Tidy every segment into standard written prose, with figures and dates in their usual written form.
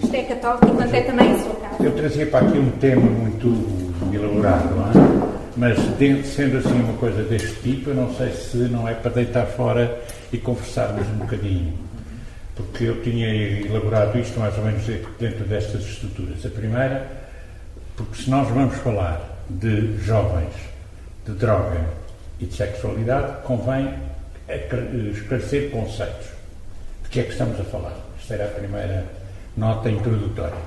Isto é católico e quanto é também a sua casa? Eu trazia para aqui um tema muito elaborado, não é? Mas sendo assim uma coisa deste tipo, eu não sei se não é para deitar fora e conversarmos um bocadinho. Porque eu tinha elaborado isto mais ou menos dentro destas estruturas. A primeira, porque se nós vamos falar de jovens, de droga e de sexualidade, convém esclarecer conceitos. De que é que estamos a falar? Esta era a primeira nota introdutória.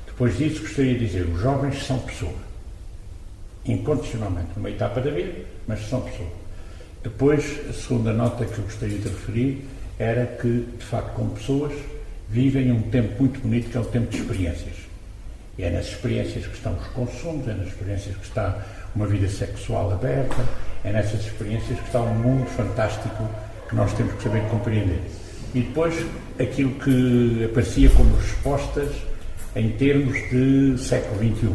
Depois disso, gostaria de dizer, os jovens são pessoas. Incondicionalmente, numa etapa da vida, mas são pessoas. Depois, a segunda nota que eu gostaria de referir era que, de facto, como pessoas, vivem um tempo muito bonito, que é o tempo de experiências. E é nas experiências que estão os consumos, é nas experiências que está uma vida sexual aberta, é nessas experiências que está um mundo fantástico que nós temos que saber compreender. E depois, aquilo que aparecia como respostas em termos de século XXI.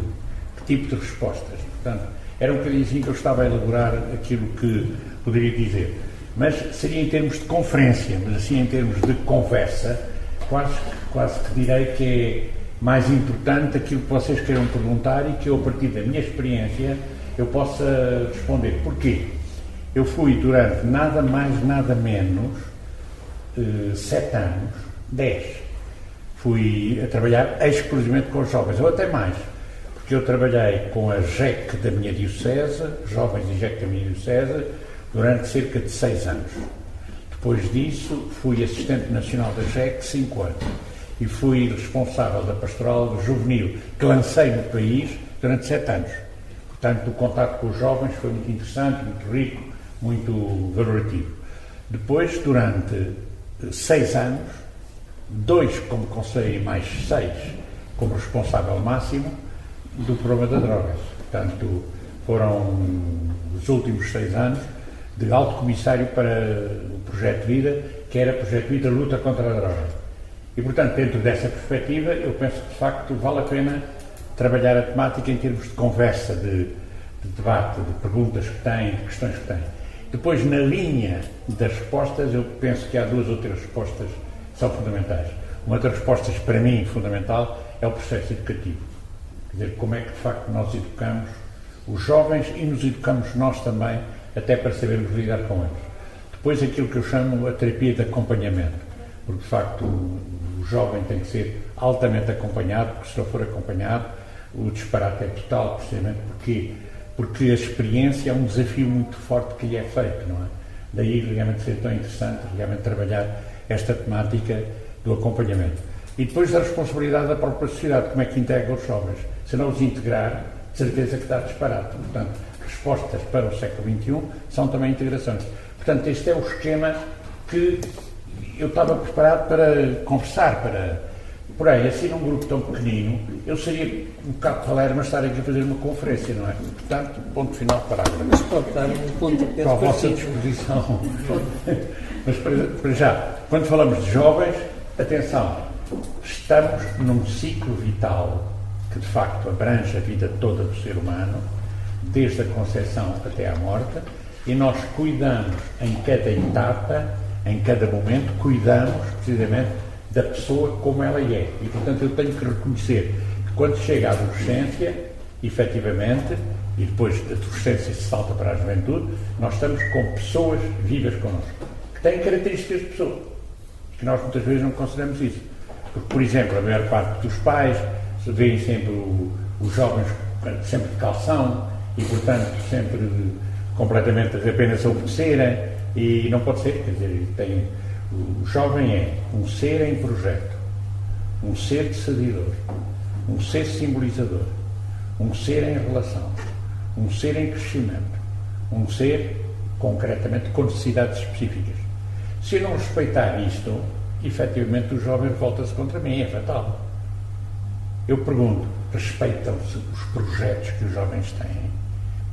Que tipo de respostas? Portanto, era um bocadinho assim que eu estava a elaborar aquilo que poderia dizer. Mas seria em termos de conferência, mas assim em termos de conversa, quase que direi que é mais importante aquilo que vocês queiram perguntar e que eu, a partir da minha experiência, eu possa responder. Porquê? Eu fui durante nada mais, nada menos 7 anos, 10, fui a trabalhar exclusivamente com os jovens, ou até mais, porque eu trabalhei com a JEC da minha diocese, jovens e JEC da minha diocese, durante cerca de 6 anos. Depois disso, fui assistente nacional da JEC 5 anos e fui responsável da pastoral juvenil, que lancei no país durante 7 anos. Portanto, o contato com os jovens foi muito interessante, muito rico, muito valorativo. Depois, durante 6 anos, 2 como conselheiro e mais 6 como responsável máximo do problema da drogas. Portanto, foram os últimos 6 anos de alto comissário para o Projeto Vida, que era o Projeto Vida Luta contra a Droga. E, portanto, dentro dessa perspectiva, eu penso que, de facto, vale a pena trabalhar a temática em termos de conversa, de debate, de perguntas que têm, de questões que têm. Depois, na linha das respostas, eu penso que há 2 ou 3 respostas que são fundamentais. Uma das respostas, para mim, fundamental, é o processo educativo. Quer dizer, como é que, de facto, nós educamos os jovens e nos educamos nós também, até para sabermos lidar com eles. Depois, aquilo que eu chamo a terapia de acompanhamento, porque, de facto, o jovem tem que ser altamente acompanhado, porque se não for acompanhado, o disparate é total, precisamente porque a experiência é um desafio muito forte que lhe é feito, não é? Daí, realmente, ser tão interessante, realmente, trabalhar esta temática do acompanhamento. E depois da responsabilidade da própria sociedade, como é que integra os jovens. Se não os integrar, de certeza que dá disparate. Portanto, respostas para o século XXI são também integrações. Portanto, este é o esquema que eu estava preparado para conversar, porém, assim num grupo tão pequenino, eu seria um bocado falar, mas estar aqui a fazer uma conferência, não é? Portanto, ponto final, parágrafo. Mas pode dar um ponto de à vossa disposição. Mas para já, quando falamos de jovens, atenção, estamos num ciclo vital que de facto abrange a vida toda do ser humano, desde a concepção até à morte, e nós cuidamos em cada etapa, em cada momento, cuidamos precisamente da pessoa como ela é. E portanto eu tenho que reconhecer que quando chega à adolescência, efetivamente, e depois da adolescência se salta para a juventude, nós estamos com pessoas vivas connosco, que têm características de pessoa, que nós muitas vezes não consideramos isso. Porque, por exemplo, a maior parte dos pais veem sempre os jovens sempre de calção e, portanto, sempre completamente apenas a obedecerem, e não pode ser, quer dizer, o jovem é um ser em projeto, um ser decididor, um ser simbolizador, um ser em relação, um ser em crescimento, um ser, concretamente, com necessidades específicas. Se eu não respeitar isto, efetivamente o jovem volta-se contra mim, é fatal. Eu pergunto, respeitam-se os projetos que os jovens têm?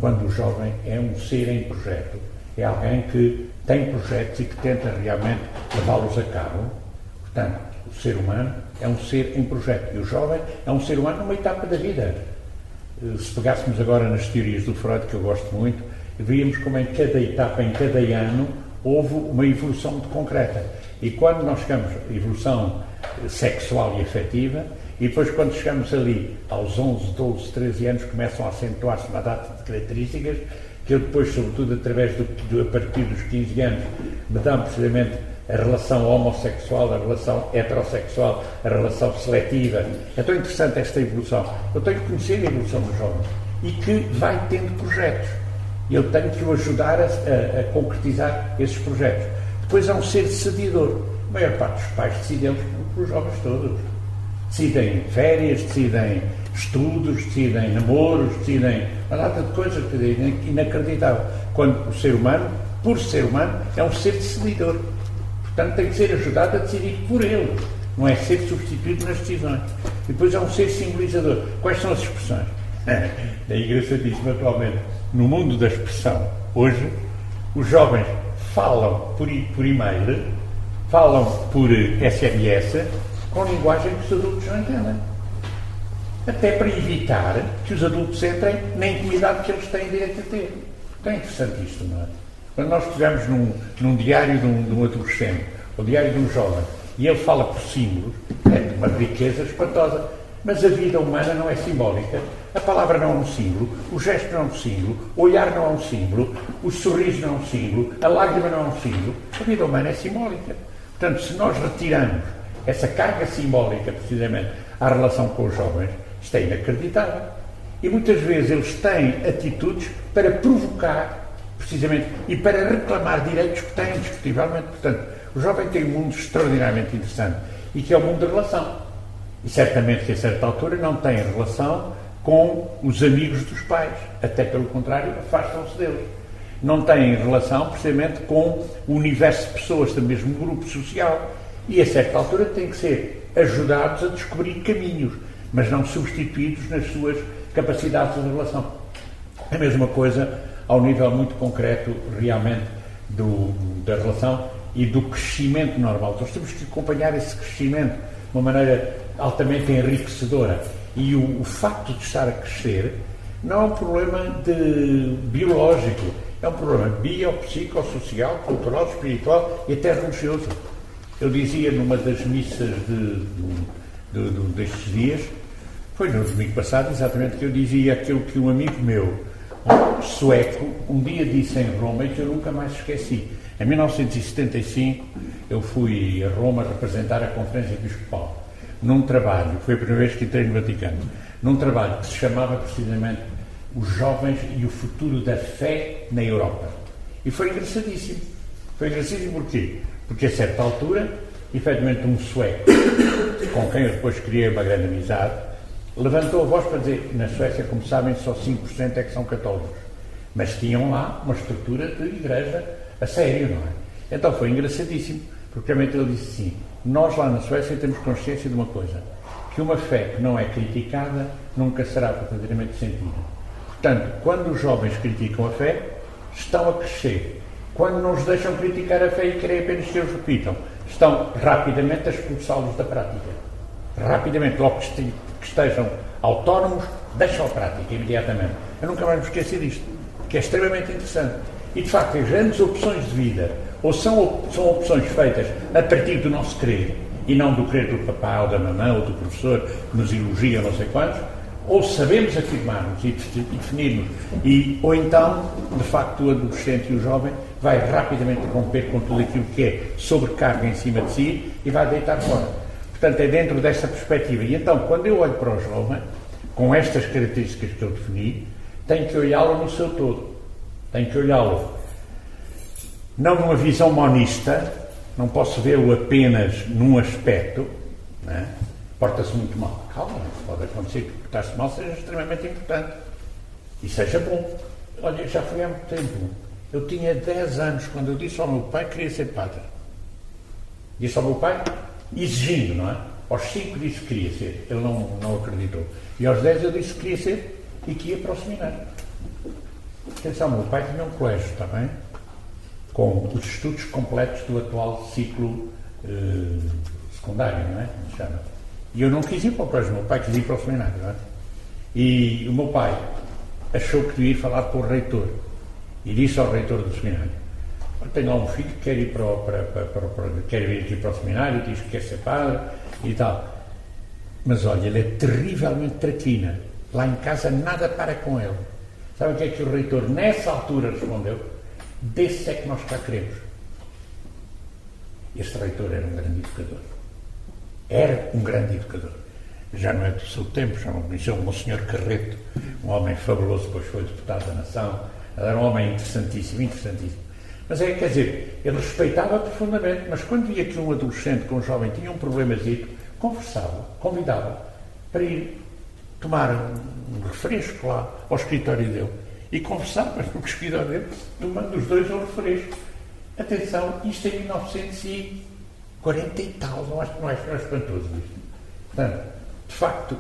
Quando o jovem é um ser em projeto, é alguém que tem projetos e que tenta realmente levá-los a cabo. Portanto, o ser humano é um ser em projeto. E o jovem é um ser humano numa etapa da vida. Se pegássemos agora nas teorias do Freud, que eu gosto muito, veríamos como em cada etapa, em cada ano, houve uma evolução muito concreta. E quando nós chegamos à evolução sexual e afetiva, e depois quando chegamos ali aos 11, 12, 13 anos, começam a acentuar-se uma data de características, que eu depois, sobretudo através a partir dos 15 anos, me dão precisamente a relação homossexual, a relação heterossexual, a relação seletiva. É tão interessante esta evolução. Eu tenho que conhecer a evolução dos jovens e que vai tendo projetos. E eu tenho que o ajudar a concretizar esses projetos. Depois há um ser decididor. A maior parte dos pais decidem pelos jovens todos. Decidem férias, decidem estudos, decidem namoros, decidem uma data de coisas que é inacreditável. Quando o ser humano, por ser humano, é um ser decididor. Portanto, tem que ser ajudado a decidir por ele. Não é ser substituído nas decisões. E depois é um ser simbolizador. Quais são as expressões? É engraçadíssimo atualmente. No mundo da expressão, hoje, os jovens falam por e-mail, falam por SMS, com linguagem que os adultos não entendem. Até para evitar que os adultos entrem na intimidade que eles têm direito a ter. Então é interessante isto, não é? Quando nós estivemos num diário de um adolescente, ou diário de um jovem, e ele fala por símbolos, é de uma riqueza espantosa. Mas a vida humana não é simbólica. A palavra não é um símbolo, o gesto não é um símbolo, o olhar não é um símbolo, o sorriso não é um símbolo, a lágrima não é um símbolo. A vida humana é simbólica. Portanto, se nós retiramos essa carga simbólica, precisamente, à relação com os jovens, isto é inacreditável. E muitas vezes eles têm atitudes para provocar, precisamente, e para reclamar direitos que têm, indiscutivelmente. Portanto, o jovem tem um mundo extraordinariamente interessante, e que é o mundo da relação. E certamente que a certa altura não tem relação com os amigos dos pais, até pelo contrário, afastam-se deles. Não têm relação, precisamente, com o universo de pessoas do mesmo grupo social. E a certa altura têm que ser ajudados a descobrir caminhos, mas não substituídos nas suas capacidades de relação. A mesma coisa ao nível muito concreto, realmente, da relação e do crescimento normal. Nós temos que acompanhar esse crescimento de uma maneira altamente enriquecedora. E o facto de estar a crescer não é um problema biológico, é um problema biopsicossocial, cultural, espiritual e até religioso. Eu dizia numa das missas destes dias, foi no domingo passado exatamente, que eu dizia aquilo que um amigo meu, um sueco, um dia disse em Roma e que eu nunca mais esqueci. Em 1975 eu fui a Roma representar a Conferência Episcopal. Num trabalho, foi a primeira vez que entrei no Vaticano, num trabalho que se chamava precisamente Os Jovens e o Futuro da Fé na Europa. E foi engraçadíssimo. Foi engraçadíssimo porquê? Porque a certa altura, efetivamente um sueco, com quem eu depois criei uma grande amizade, levantou a voz para dizer que na Suécia, como sabem, só 5% é que são católicos. Mas tinham lá uma estrutura de igreja a sério, não é? Então foi engraçadíssimo, porque realmente ele disse assim: nós lá na Suécia temos consciência de uma coisa, que uma fé que não é criticada nunca será verdadeiramente sentida. Portanto, quando os jovens criticam a fé, estão a crescer. Quando não os deixam criticar a fé e querem apenas que eles repitam, estão rapidamente a expulsá-los da prática. Rapidamente, logo que estejam autónomos, deixam a prática imediatamente. Eu nunca mais me esqueci disto, que é extremamente interessante. E, de facto, as grandes opções de vida ou são opções feitas a partir do nosso querer e não do querer do papá ou da mamã ou do professor que nos elogia não sei quantos, ou sabemos afirmar-nos e definir-nos, ou então, de facto, o adolescente e o jovem vai rapidamente romper com tudo aquilo que é sobrecarga em cima de si e vai deitar fora. Portanto, é dentro desta perspectiva. E então, quando eu olho para o jovem, com estas características que eu defini, tenho que olhá-lo no seu todo. Tenho que olhá-lo não numa visão monista, não posso vê-lo apenas num aspecto, né? Porta-se muito mal. Calma, pode acontecer que portar-se mal seja extremamente importante e seja bom. Olha, já foi há muito tempo. Eu tinha 10 anos quando eu disse ao meu pai que queria ser padre. Disse ao meu pai, exigindo, não é? Aos 5 disse que queria ser, ele não acreditou. E aos 10 eu disse que queria ser e que ia para o seminário. Atenção, meu pai tinha um colégio, está bem? Com os estudos completos do atual ciclo secundário, não é? Como se chama. E eu não quis ir para o colégio, o meu pai quis ir para o seminário. Não é? E o meu pai achou que devia ir falar com o reitor. E disse ao reitor do seminário: eu tenho lá um filho que quer ir quer vir aqui para o seminário, diz que quer ser padre e tal. Mas olha, ele é terrivelmente traquina. Lá em casa nada para com ele. Sabe o que é que o reitor nessa altura respondeu? Desse é que nós cá queremos. Este reitor era um grande educador. Era um grande educador. Já não é do seu tempo, já não conheceu o Monsenhor Carreto, um homem fabuloso, depois foi deputado da Nação. Era um homem interessantíssimo, interessantíssimo. Mas quer dizer, ele respeitava profundamente, mas quando via que um adolescente, que um jovem tinha um problemazito, conversava, convidava para ir tomar um refresco lá ao escritório dele. E conversava no escritório dele, tomando os dois um refresco. Atenção, isto em 1940 e tal, não é espantoso isto. Portanto, de facto,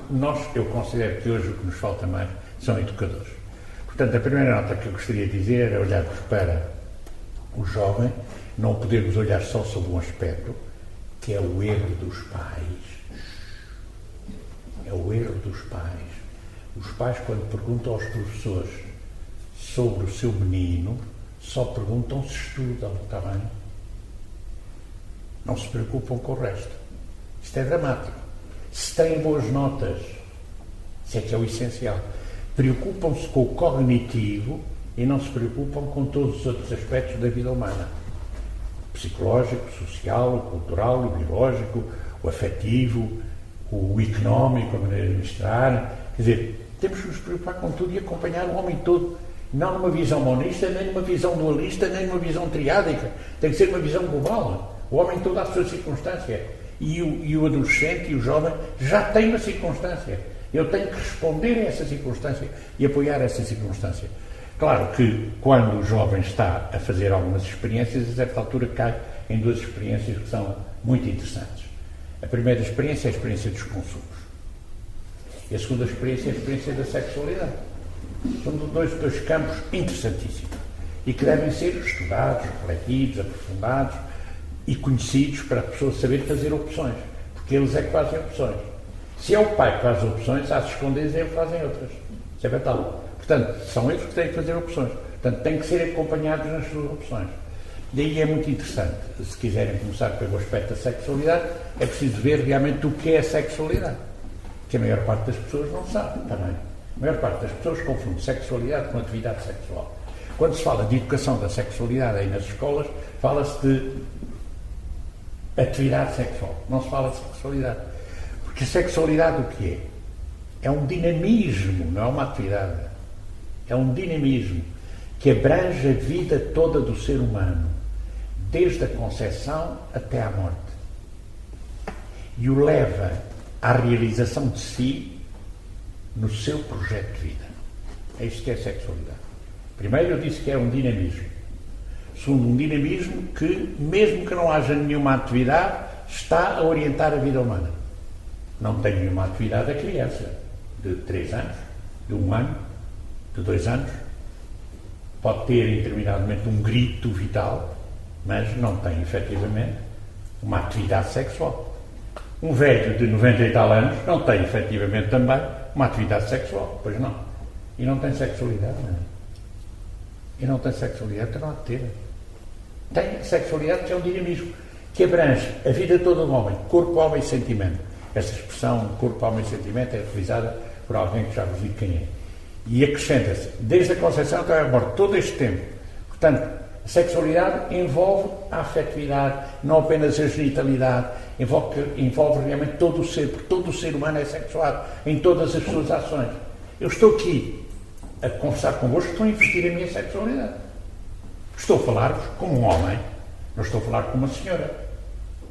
eu considero que hoje o que nos falta mais são educadores. Portanto, a primeira nota que eu gostaria de dizer é olharmos para o jovem, não podemos olhar só sobre um aspecto, que é o erro dos pais. É o erro dos pais. Os pais, quando perguntam aos professores sobre o seu menino, só perguntam se estudam, está bem? Não se preocupam com o resto. Isto é dramático. Se têm boas notas, isso é que é o essencial. Preocupam-se com o cognitivo e não se preocupam com todos os outros aspectos da vida humana. O psicológico, o social, o cultural, o biológico, o afetivo, o económico, a maneira de administrar. Quer dizer, temos que nos preocupar com tudo e acompanhar o homem todo. Não numa visão monista, nem numa visão dualista, nem numa visão triádica. Tem que ser uma visão global. O homem todo à sua circunstância. E o adolescente e o jovem já têm uma circunstância. Eu tenho que responder a essa circunstância e apoiar essa circunstância. Claro que quando o jovem está a fazer algumas experiências, a certa altura cai em duas experiências que são muito interessantes. A primeira experiência é a experiência dos consumos. E a segunda experiência é a experiência da sexualidade. São dois campos interessantíssimos e que devem ser estudados, refletidos, aprofundados e conhecidos para a pessoa saber fazer opções, porque eles é que fazem opções. Se é o pai que faz opções, às escondidas eles fazem outras. Isso é fatal. Portanto, são eles que têm que fazer opções. Portanto, têm que ser acompanhados nas suas opções. E aí é muito interessante. Se quiserem começar pelo aspecto da sexualidade, é preciso ver realmente o que é a sexualidade. Que a maior parte das pessoas não sabe também. A maior parte das pessoas confunde sexualidade com atividade sexual. Quando se fala de educação da sexualidade aí nas escolas, fala-se de atividade sexual. Não se fala de sexualidade. Porque a sexualidade o que é? É um dinamismo, não é uma atividade. É um dinamismo que abrange a vida toda do ser humano, desde a concepção até à morte. E o leva à realização de si no seu projeto de vida. É isto que é a sexualidade. Primeiro eu disse que é um dinamismo. Segundo, um dinamismo que, mesmo que não haja nenhuma atividade, está a orientar a vida humana. Não tem nenhuma atividade a criança de 3 anos, de 1 ano, de 2 anos. Pode ter, em determinado momento, um grito vital, mas não tem, efetivamente, uma atividade sexual. Um velho de 90 e tal anos não tem, efetivamente, também uma atividade sexual, pois não. E não tem sexualidade, não é? E não tem sexualidade, então não há de ter. Tem sexualidade que é um dinamismo, que abrange a vida toda do homem, corpo, alma e sentimento. Esta expressão, corpo, alma e sentimento, é utilizada por alguém que já vos digo quem é. E acrescenta-se, desde a concepção até a morte, todo este tempo. Portanto, a sexualidade envolve a afetividade, não apenas a genitalidade, envolve realmente todo o ser, porque todo o ser humano é sexuado em todas as suas ações. Eu estou aqui a conversar convosco, estou a investir a minha sexualidade. Estou a falar-vos como um homem, não estou a falar como uma senhora.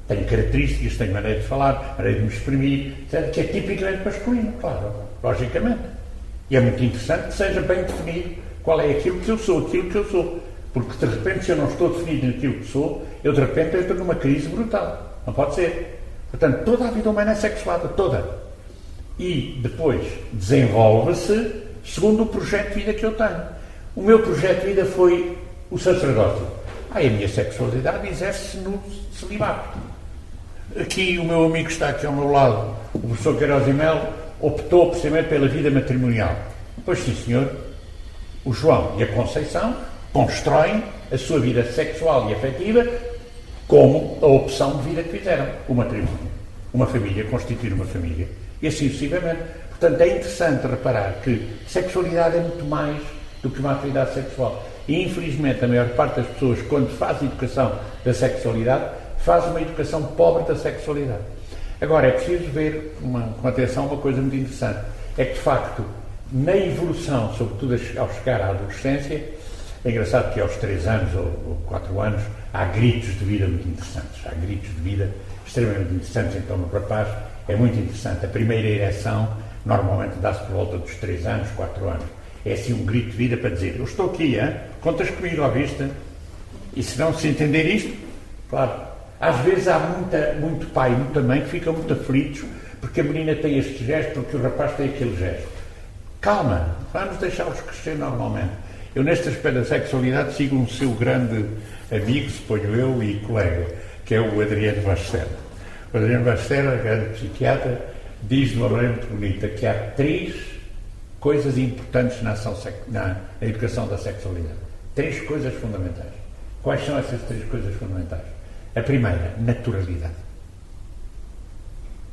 Tenho características, tenho maneira de falar, maneira de me exprimir, etc., que é tipicamente masculino, claro, logicamente. E é muito interessante que seja bem definido qual é aquilo que eu sou, Porque, de repente, se eu não estou definido naquilo que sou, eu, de repente, entro numa crise brutal. Não pode ser. Portanto, toda a vida humana é sexuada, toda. E, depois, desenvolve-se segundo o projeto de vida que eu tenho. O meu projeto de vida foi o sacerdócio. A minha sexualidade exerce-se no celibato. Aqui o meu amigo que está aqui ao meu lado, o professor Queiroz e Melo, optou precisamente pela vida matrimonial. Pois sim, senhor, o João e a Conceição constroem a sua vida sexual e afetiva como a opção de vida que fizeram, o matrimónio. Uma família, constituir uma família. E assim sucessivamente. Portanto, é interessante reparar que sexualidade é muito mais do que uma atividade sexual. E, infelizmente, a maior parte das pessoas, quando faz educação da sexualidade, faz uma educação pobre da sexualidade. Agora, é preciso ver com atenção uma coisa muito interessante. É que, de facto, na evolução, sobretudo ao chegar à adolescência, é engraçado que aos 3 anos ou 4 anos há gritos de vida muito interessantes. Há gritos de vida extremamente interessantes. Então, no rapaz é muito interessante. A primeira ereção normalmente dá-se por volta dos 3 anos, 4 anos. É assim um grito de vida para dizer: eu estou aqui, hein? Contas comigo à vista. E se não se entender isto, claro, às vezes há muito pai e muita mãe que ficam muito aflitos porque a menina tem este gesto, porque o rapaz tem aquele gesto. Calma, vamos deixá-los crescer normalmente. Eu, neste aspecto da sexualidade, sigo um seu grande amigo, suponho eu, e colega, que é o Adriano Bastera. O Adriano Bastera, grande psiquiatra, diz de uma maneira muito bonita que há 3 coisas importantes na educação da sexualidade. 3 coisas fundamentais. Quais são essas 3 coisas fundamentais? A primeira, naturalidade.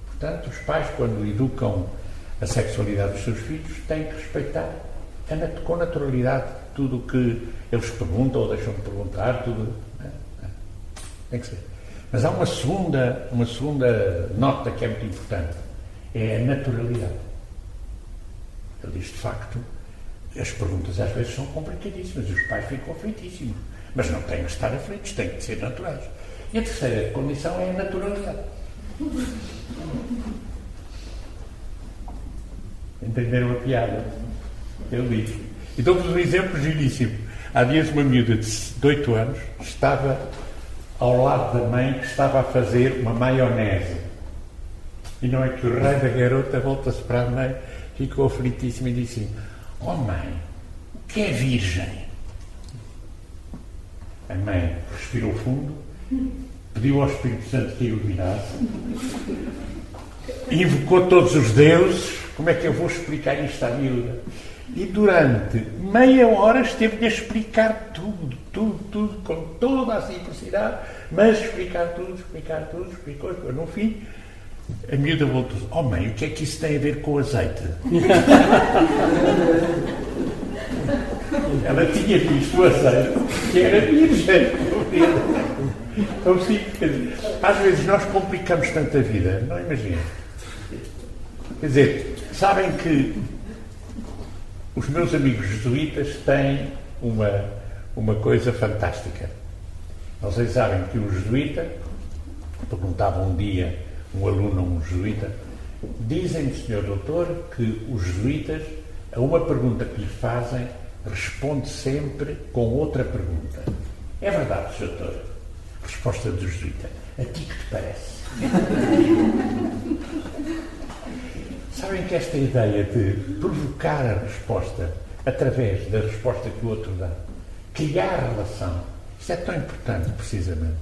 Portanto, os pais, quando educam a sexualidade dos seus filhos, têm que respeitar com naturalidade tudo o que eles perguntam ou deixam de perguntar, tudo. Tem que ser. Mas há uma segunda nota que é muito importante. É a naturalidade. Ele diz, de facto, as perguntas às vezes são complicadíssimas e os pais ficam aflitíssimos. Mas não têm que estar aflitos, têm que ser naturais. E a terceira condição é a naturalidade. Entenderam a piada? Ele diz. E dou-vos um exemplo giríssimo. Há dias uma miúda de 8 anos estava ao lado da mãe que estava a fazer uma maionese. E não é que o raio da garota volta-se para a mãe, ficou aflitíssimo e disse: oh mãe, o que é virgem? A mãe respirou fundo, pediu ao Espírito Santo que a iluminasse, invocou todos os deuses. Como é que eu vou explicar isto à miúda? E durante meia hora esteve-lhe a explicar tudo, com toda a simplicidade, mas explicar tudo, explicou. No fim, a miúda voltou-se: oh mãe, o que é que isso tem a ver com azeite? Ela tinha visto o azeite, que era virgem. Então, sim, às vezes nós complicamos tanto a vida, não imagino. Quer dizer, sabem que os meus amigos jesuítas têm uma coisa fantástica. Vocês sabem que o jesuíta, perguntava um dia um aluno a um jesuíta, dizem-me, senhor doutor, que os jesuítas, a uma pergunta que lhe fazem, responde sempre com outra pergunta. É verdade, senhor doutor? Resposta do jesuíta: a ti que te parece? Sabem que esta ideia de provocar a resposta através da resposta que o outro dá, criar relação, isso é tão importante, precisamente,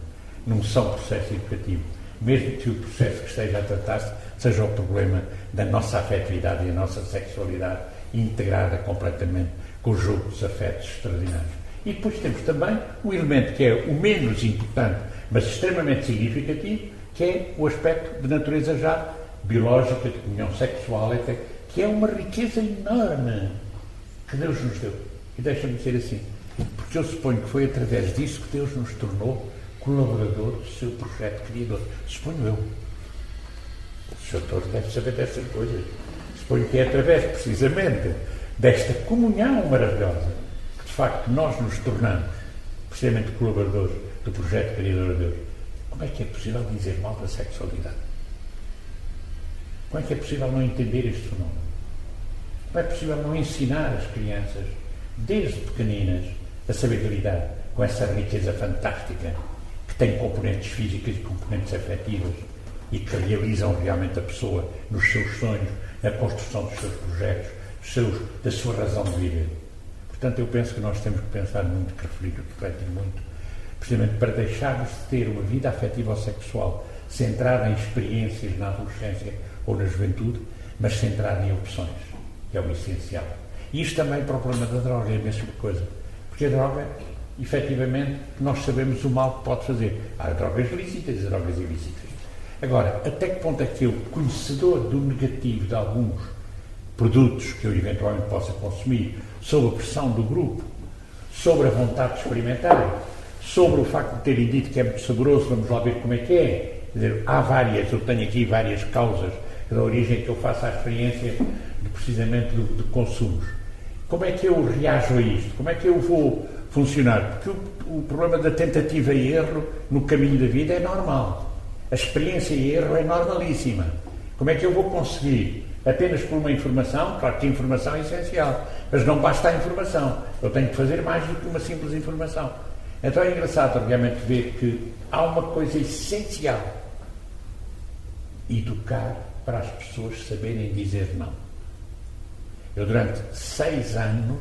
num só processo educativo, mesmo que o processo que esteja a tratar-se seja o problema da nossa afetividade e a nossa sexualidade integrada completamente com o jogo dos afetos extraordinários. E depois temos também um elemento que é o menos importante, mas extremamente significativo, que é o aspecto de natureza já biológica, de comunhão sexual, etc., que é uma riqueza enorme que Deus nos deu. E deixa-me dizer assim, porque eu suponho que foi através disso que Deus nos tornou colaborador do seu projeto criador. Suponho eu. O Sr. Doutor deve saber dessas coisas. Suponho que é através, precisamente, desta comunhão maravilhosa que, de facto, nós nos tornamos precisamente colaboradores do projeto criador de Deus. Como é que é possível dizer mal da sexualidade? Como é que é possível não entender este fenómeno? Como é possível não ensinar as crianças, desde pequeninas, a saber lidar com essa riqueza fantástica que tem componentes físicas e componentes afetivas e que realizam realmente a pessoa nos seus sonhos, na construção dos seus projetos, da sua razão de viver. Portanto, eu penso que nós temos que pensar muito, refletir muito, precisamente para deixarmos de ter uma vida afetiva ou sexual centrada em experiências na adolescência ou na juventude, mas centrada em opções, que é o essencial. E isto também para o problema da droga é a mesma coisa, porque a droga, efetivamente, nós sabemos o mal que pode fazer. Há drogas lícitas e drogas ilícitas. Agora, até que ponto é que eu, conhecedor do negativo de alguns produtos que eu eventualmente possa consumir, sob a pressão do grupo, sobre a vontade de experimentar, sobre o facto de terem dito que é muito saboroso, vamos lá ver como é que é. Quer dizer, há várias, eu tenho aqui várias causas da origem que eu faço à experiência precisamente de consumos. Como é que eu reajo a isto? Como é que eu vou funcionar? Porque o problema da tentativa e erro no caminho da vida é normal. A experiência e erro é normalíssima. Como é que eu vou conseguir, apenas por uma informação? Claro que a informação é essencial, mas não basta a informação. Eu tenho que fazer mais do que uma simples informação. Então é engraçado, realmente, ver que há uma coisa essencial: educar para as pessoas saberem dizer não. Eu, durante 6 anos,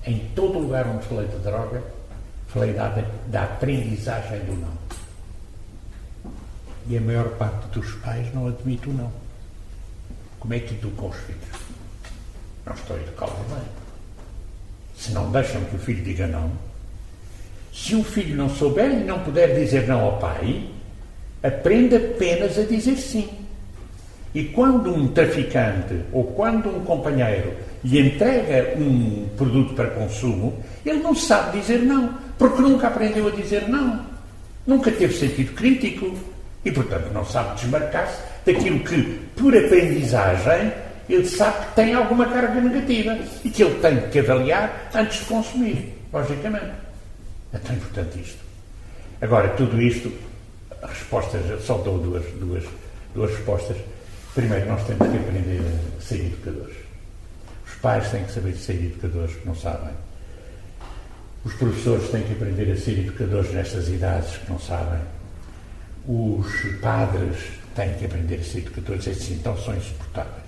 em todo lugar onde falei de droga, falei da aprendizagem do não. E a maior parte dos pais não admite o não. Como é que educam os filhos? Não estou a educá-los bem. Se não deixam que o filho diga não, se o filho não souber e não puder dizer não ao pai, aprende apenas a dizer sim. E quando um traficante ou quando um companheiro lhe entrega um produto para consumo, ele não sabe dizer não, porque nunca aprendeu a dizer não. Nunca teve sentido crítico e, portanto, não sabe desmarcar-se daquilo que, por aprendizagem, ele sabe que tem alguma carga negativa e que ele tem que avaliar antes de consumir, logicamente. É tão importante isto. Agora, tudo isto, respostas, eu só dou duas respostas. Primeiro, nós temos que aprender a ser educadores. Os pais têm que saber ser educadores, que não sabem. Os professores têm que aprender a ser educadores nestas idades, que não sabem. Os padres têm que aprender a ser educadores, esses então são insuportáveis.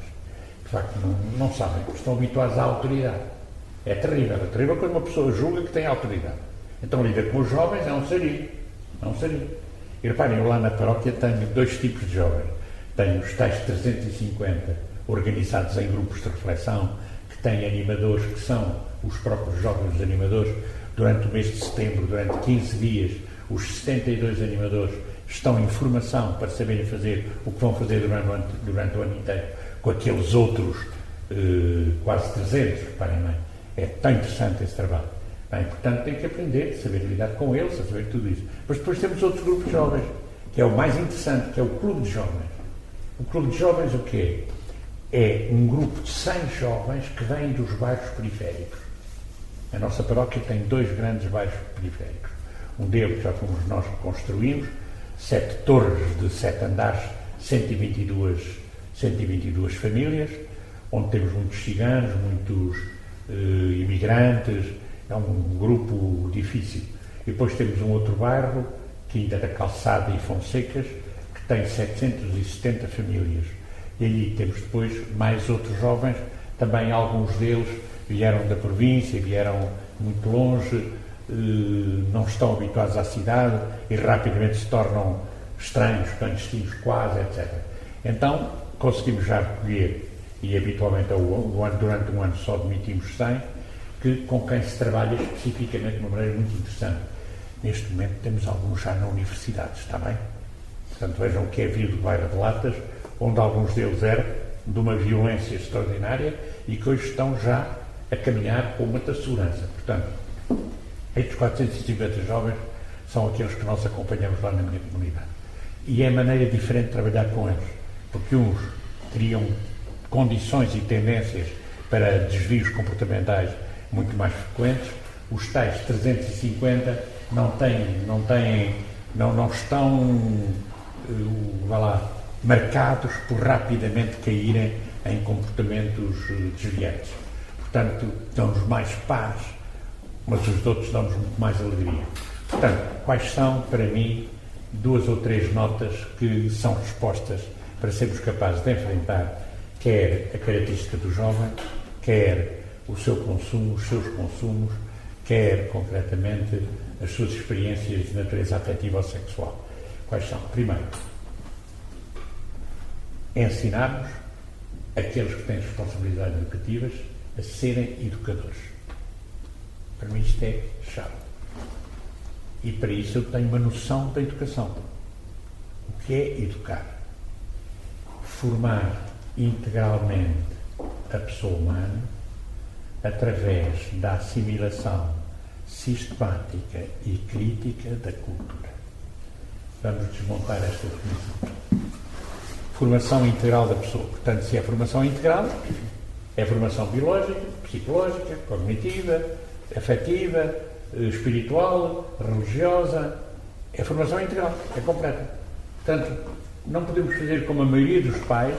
De facto, não sabem, estão habituados à autoridade. É terrível quando uma pessoa julga que tem autoridade. Então lida com os jovens, é um sarilho. E reparem, eu lá na paróquia tenho 2 tipos de jovens. Tenho os tais 350 organizados em grupos de reflexão, que têm animadores, que são os próprios jovens animadores. Durante o mês de setembro, durante 15 dias, os 72 animadores estão em formação para saberem fazer o que vão fazer durante o ano inteiro com aqueles outros quase 300, reparem bem. É tão interessante esse trabalho. Bem, portanto, tem que aprender, saber lidar com eles, saber tudo isso. Mas depois temos outros grupos de jovens, que é o mais interessante, que é o Clube de Jovens. O Clube de Jovens o quê? É um grupo de 100 jovens que vêm dos bairros periféricos. A nossa paróquia tem 2 grandes bairros periféricos. Um deles já fomos nós que construímos, 7 torres de 7 andares, 122 famílias, onde temos muitos ciganos, muitos imigrantes. É um grupo difícil. E depois temos um outro bairro, Quinta da Calçada e Fonsecas, que tem 770 famílias. E aí temos depois mais outros jovens, também alguns deles vieram da província, vieram muito longe, não estão habituados à cidade e rapidamente se tornam estranhos, clandestinos quase, etc. Então conseguimos já recolher, e habitualmente durante um ano só admitimos 100, com quem se trabalha especificamente de uma maneira muito interessante. Neste momento temos alguns já na universidade, está bem? Portanto, vejam o que é vir do bairro de Latas, onde alguns deles eram de uma violência extraordinária e que hoje estão já a caminhar com muita segurança. Portanto, estes 450 jovens são aqueles que nós acompanhamos lá na minha comunidade. E é a maneira diferente de trabalhar com eles, porque uns teriam condições e tendências para desvios comportamentais muito mais frequentes, os tais 350 não estão marcados por rapidamente caírem em comportamentos desviantes. Portanto, dão-nos mais paz, mas os outros dão-nos muito mais alegria. Portanto, quais são, para mim, 2 ou 3 notas que são respostas para sermos capazes de enfrentar quer a característica do jovem, quer o seu consumo, os seus consumos, quer, concretamente, as suas experiências de natureza afetiva ou sexual. Quais são? Primeiro, ensinarmos aqueles que têm responsabilidades educativas a serem educadores. Para mim isto é chave. E para isso eu tenho uma noção da educação. O que é educar? Formar integralmente a pessoa humana através da assimilação sistemática e crítica da cultura. Vamos desmontar esta definição. Formação integral da pessoa. Portanto, se é formação integral, é formação biológica, psicológica, cognitiva, afetiva, espiritual, religiosa. É formação integral, é completa. Portanto, não podemos fazer como a maioria dos pais,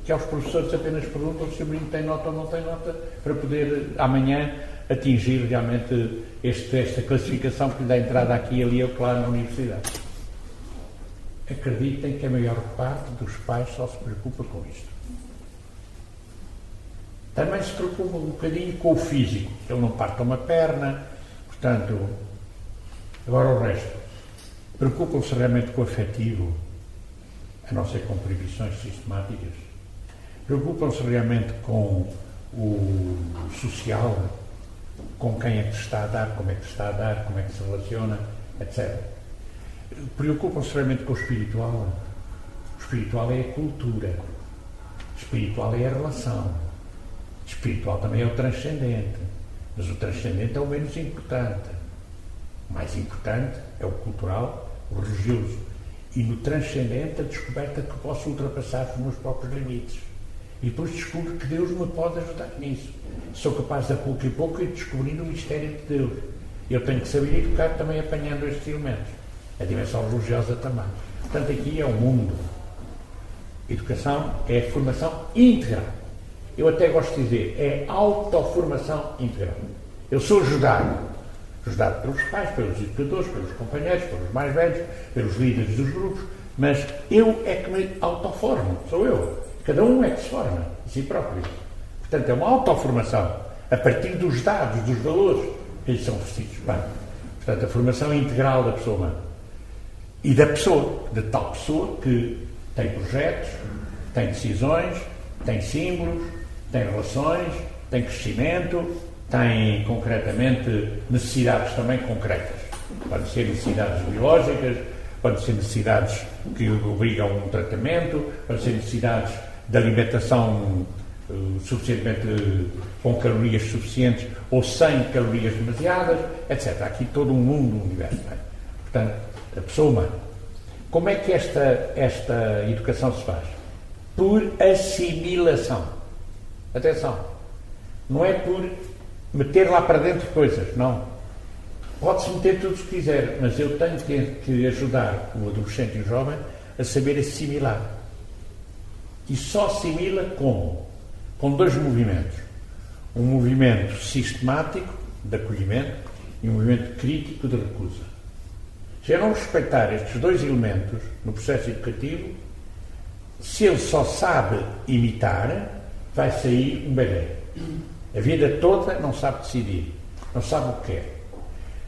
que aos professores apenas perguntam se o menino tem nota ou não tem nota, para poder amanhã atingir realmente esta classificação que lhe dá entrada aqui, ali ou lá na universidade. Acreditem que a maior parte dos pais só se preocupa com isto. Também se preocupa um bocadinho com o físico. Ele não parte uma perna, portanto, agora o resto. Preocupam-se realmente com o afetivo, a não ser com proibições sistemáticas. Preocupam-se realmente com o social, com quem é que se está a dar, como é que se está a dar, como é que se relaciona, etc. Preocupam-se realmente com o espiritual. O espiritual é a cultura. O espiritual é a relação. O espiritual também é o transcendente. Mas o transcendente é o menos importante. O mais importante é o cultural, o religioso. E no transcendente a descoberta que posso ultrapassar os meus próprios limites. E depois descubro que Deus me pode ajudar nisso. Sou capaz de, a pouco e pouco, ir descobrindo o mistério de Deus. Eu tenho que saber educar também apanhando estes elementos. A dimensão religiosa também. Portanto, aqui é o mundo. Educação é formação integral. Eu até gosto de dizer, é autoformação integral. Eu sou ajudado pelos pais, pelos educadores, pelos companheiros, pelos mais velhos, pelos líderes dos grupos, mas eu é que me autoformo, sou eu. Cada um é que se forma, a si próprio. Portanto, é uma autoformação, a partir dos dados, dos valores que lhes são oferecidos. Bem, portanto, a formação integral da pessoa humana. E da pessoa, de tal pessoa que tem projetos, tem decisões, tem símbolos, tem relações, tem crescimento, tem concretamente necessidades também concretas. Podem ser necessidades biológicas, podem ser necessidades que obrigam a um tratamento, podem ser necessidades de alimentação suficientemente com calorias suficientes ou sem calorias demasiadas, etc. Há aqui todo um mundo, um universo. Portanto, a pessoa humana. Como é que esta educação se faz? Por assimilação. Atenção. Não é por meter lá para dentro coisas, não. Pode-se meter tudo o que quiser, mas eu tenho que ajudar o adolescente e o jovem a saber assimilar. E só assimila como? Com dois movimentos. Um movimento sistemático de acolhimento e um movimento crítico de recusa. Se eu não respeitar estes dois elementos no processo educativo, se ele só sabe imitar, vai sair um bebê. A vida toda não sabe decidir, não sabe o que quer.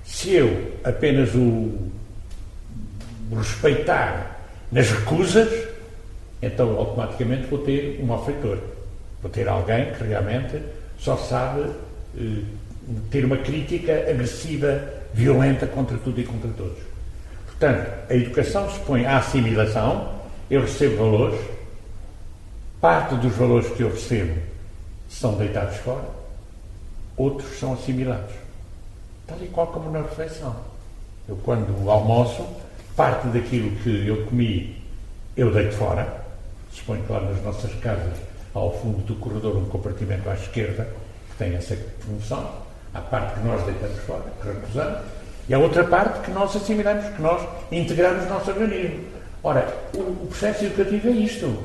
Se eu apenas o respeitar nas recusas, então automaticamente vou ter um malfeitor. Vou ter alguém que realmente só sabe ter uma crítica agressiva, violenta contra tudo e contra todos. Portanto, a educação se põe à assimilação, eu recebo valores, parte dos valores que eu recebo são deitados fora, outros são assimilados. Tal e qual como na refeição. Eu, quando almoço, parte daquilo que eu comi, eu deito fora. Suponho que lá nas nossas casas, ao fundo do corredor, um compartimento à esquerda, que tem essa função. Há parte que nós deitamos fora, que recusamos, e há outra parte que nós assimilamos, que nós integramos no nosso organismo. Ora, o processo educativo é isto.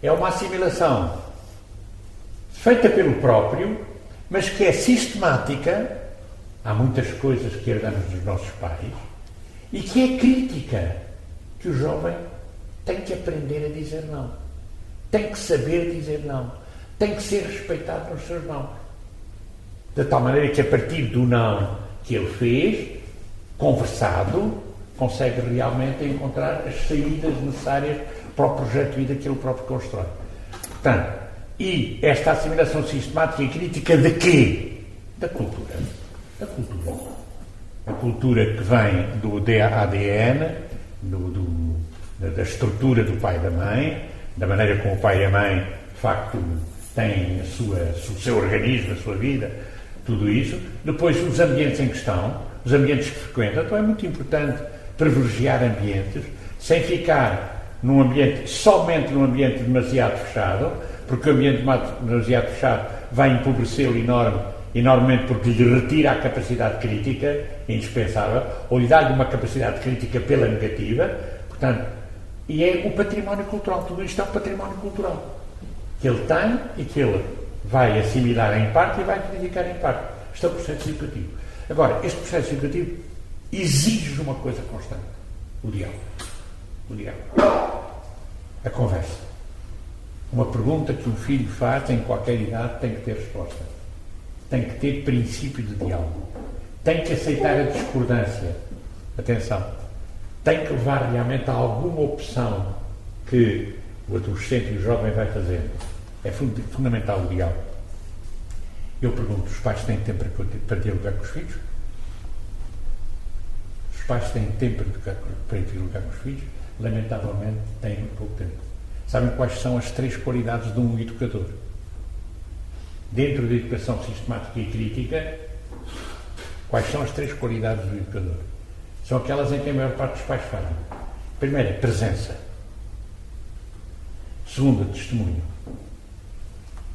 É uma assimilação feita pelo próprio, mas que é sistemática. Há muitas coisas que herdamos dos nossos pais e que é crítica, que o jovem tem que aprender a dizer não, tem que saber dizer não, tem que ser respeitado nos seus não, de tal maneira que a partir do não que ele fez, conversado, consegue realmente encontrar as saídas necessárias para o projeto de vida que ele próprio constrói. Portanto, e esta assimilação sistemática e crítica de quê? Da cultura. Da cultura. A cultura que vem do ADN, da estrutura do pai e da mãe, da maneira como o pai e a mãe, de facto, têm o seu organismo, a sua vida, tudo isso. Depois, os ambientes em questão, os ambientes que frequentam. Então, é muito importante privilegiar ambientes, sem ficar somente num ambiente demasiado fechado, porque o ambiente demasiado fechado vai empobrecê-lo enormemente porque lhe retira a capacidade crítica, indispensável, ou lhe dá-lhe uma capacidade crítica pela negativa, portanto, e é o património cultural, tudo isto é um património cultural, que ele tem e que ele vai assimilar em parte e vai criticar em parte. Isto é o processo educativo. Agora, este processo educativo exige uma coisa constante, o diálogo. O diálogo. A conversa. Uma pergunta que um filho faz em qualquer idade tem que ter resposta. Tem que ter princípio de diálogo. Tem que aceitar a discordância. Atenção. Tem que levar realmente a alguma opção que o adolescente e o jovem vai fazendo. É fundamental o diálogo. Eu pergunto, os pais têm tempo para dialogar com os filhos? Os pais têm tempo para dialogar com os filhos? Lamentavelmente, têm muito pouco tempo. Sabem quais são as 3 qualidades de um educador? Dentro da educação sistemática e crítica, quais são as 3 qualidades do educador? São aquelas em que a maior parte dos pais falham. Primeira, presença. Segunda, testemunho.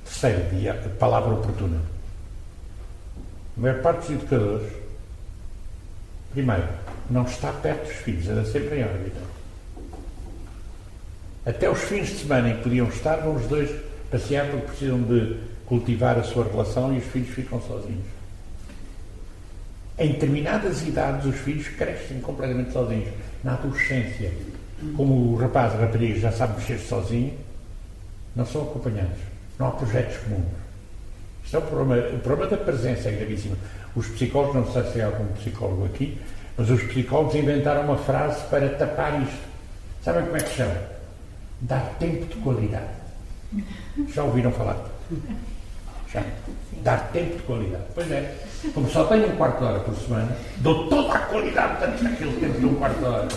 Terceira, palavra oportuna. A maior parte dos educadores, primeiro, não está perto dos filhos, anda sempre em órbita. Até os fins de semana em que podiam estar, vão os dois passear porque precisam de cultivar a sua relação e os filhos ficam sozinhos. Em determinadas idades, os filhos crescem completamente sozinhos. Na adolescência, como o rapaz e a rapariga já sabem mexer sozinho, não são acompanhados. Não há projetos comuns. Isto é o problema da presença é gravíssimo. Os psicólogos, não sei se há algum psicólogo aqui, mas os psicólogos inventaram uma frase para tapar isto. Sabem como é que se chama? Dar tempo de qualidade. Já ouviram falar? Já? Dar tempo de qualidade. Pois é. Como só tenho um quarto de hora por semana, dou toda a qualidade naquele tempo de um quarto de hora.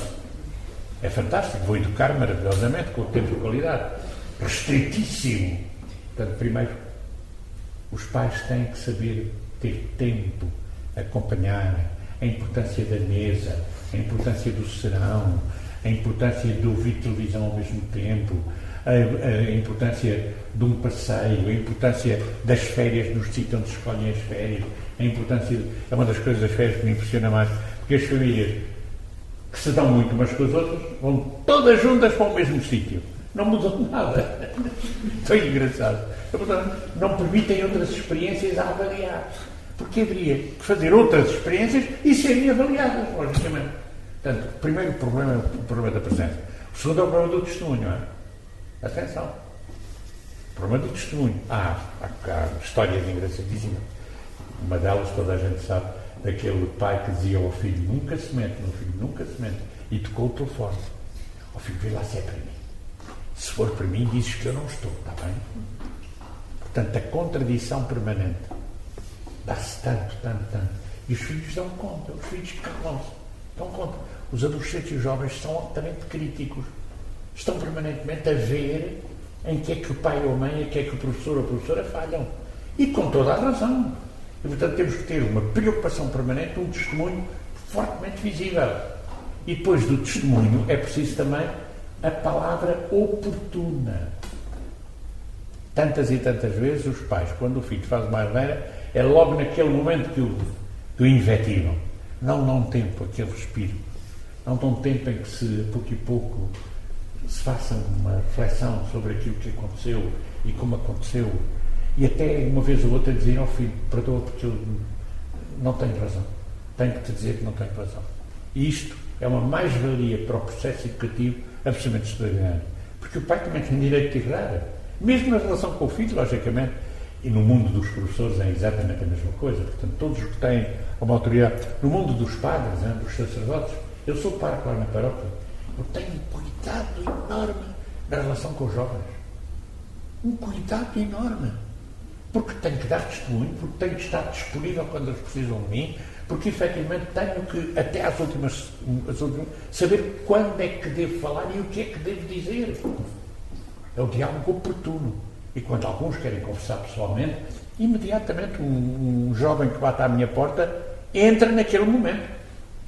É fantástico. Vou educar maravilhosamente com o tempo de qualidade. Restritíssimo. Portanto, primeiro, os pais têm que saber ter tempo, acompanhar a importância da mesa, a importância do serão, a importância de ouvir televisão ao mesmo tempo, a importância de um passeio, a importância das férias nos sítios onde se escolhem as férias, a importância, é uma das coisas das férias que me impressiona mais, porque as famílias que se dão muito umas com as outras vão todas juntas para o mesmo sítio. Não mudam nada. Tão engraçado. Portanto, não permitem outras experiências a avaliar. Porque haveria que fazer outras experiências e serem avaliadas, logicamente. Portanto, o primeiro problema é o problema da presença. O segundo é o problema do testemunho. Não é? Atenção. O problema do testemunho. Há histórias engraçadíssimas. Uma delas, toda a gente sabe, daquele pai que dizia ao filho: nunca se mente, meu filho, nunca se mente. E tocou o telefone. O filho, vê lá se é para mim. Se for para mim, dizes que eu não estou, está bem? Portanto, a contradição permanente dá-se tanto. E os filhos dão conta, os filhos calam-se, dão conta. Os adolescentes e os jovens são altamente críticos. Estão permanentemente a ver em que é que o pai ou a mãe, em que é que o professor ou a professora falham. E com toda a razão. E, portanto, temos que ter uma preocupação permanente, um testemunho fortemente visível. E depois do testemunho é preciso também a palavra oportuna. Tantas e tantas vezes os pais, quando o filho faz uma asneira, é logo naquele momento que o invectivam. Não dão tempo a aquele respiro. Não dão tempo em que a pouco e pouco se faça uma reflexão sobre aquilo que aconteceu e como aconteceu. E até uma vez ou outra dizer ao filho: perdoa porque eu não tenho razão. Tenho que te dizer que não tenho razão. E isto é uma mais-valia para o processo educativo absolutamente extraordinário. Porque o pai também tem direito de errar. Mesmo na relação com o filho, logicamente, e no mundo dos professores é exatamente a mesma coisa. Portanto, todos os que têm uma autoridade, no mundo dos padres, dos sacerdotes, Eu sou pároco lá na paróquia, eu tenho um cuidado enorme na relação com os jovens. Um cuidado enorme. Porque tenho que dar testemunho, porque tenho que estar disponível quando eles precisam de mim, porque efetivamente tenho que, até às últimas, saber quando é que devo falar e o que é que devo dizer. É o diálogo oportuno. E quando alguns querem conversar pessoalmente, imediatamente um jovem que bate à minha porta entra naquele momento,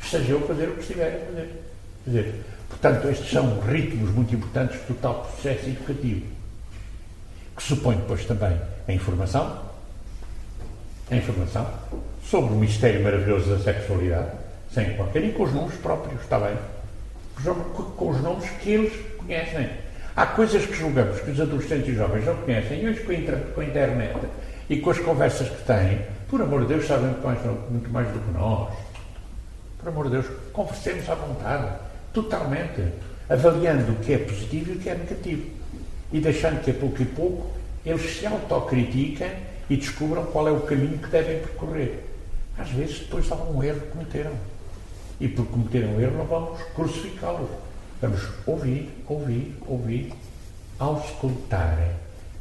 seja eu fazer o que estiver a fazer. Quer dizer, portanto, estes são ritmos muito importantes do tal processo educativo, que supõe depois também a informação sobre o mistério maravilhoso da sexualidade, sem qualquer, e com os nomes próprios, está bem? Com os nomes que eles conhecem. Há coisas que julgamos que os adolescentes e jovens não conhecem, e hoje com a internet e com as conversas que têm, por amor de Deus, sabem muito mais do que nós. Por amor de Deus, conversemos à vontade, totalmente, avaliando o que é positivo e o que é negativo. E deixando que a pouco e pouco eles se autocritiquem e descubram qual é o caminho que devem percorrer. Às vezes depois há um erro que cometeram. E por cometeram um erro não vamos crucificá-los. Vamos ouvir, auscultarem.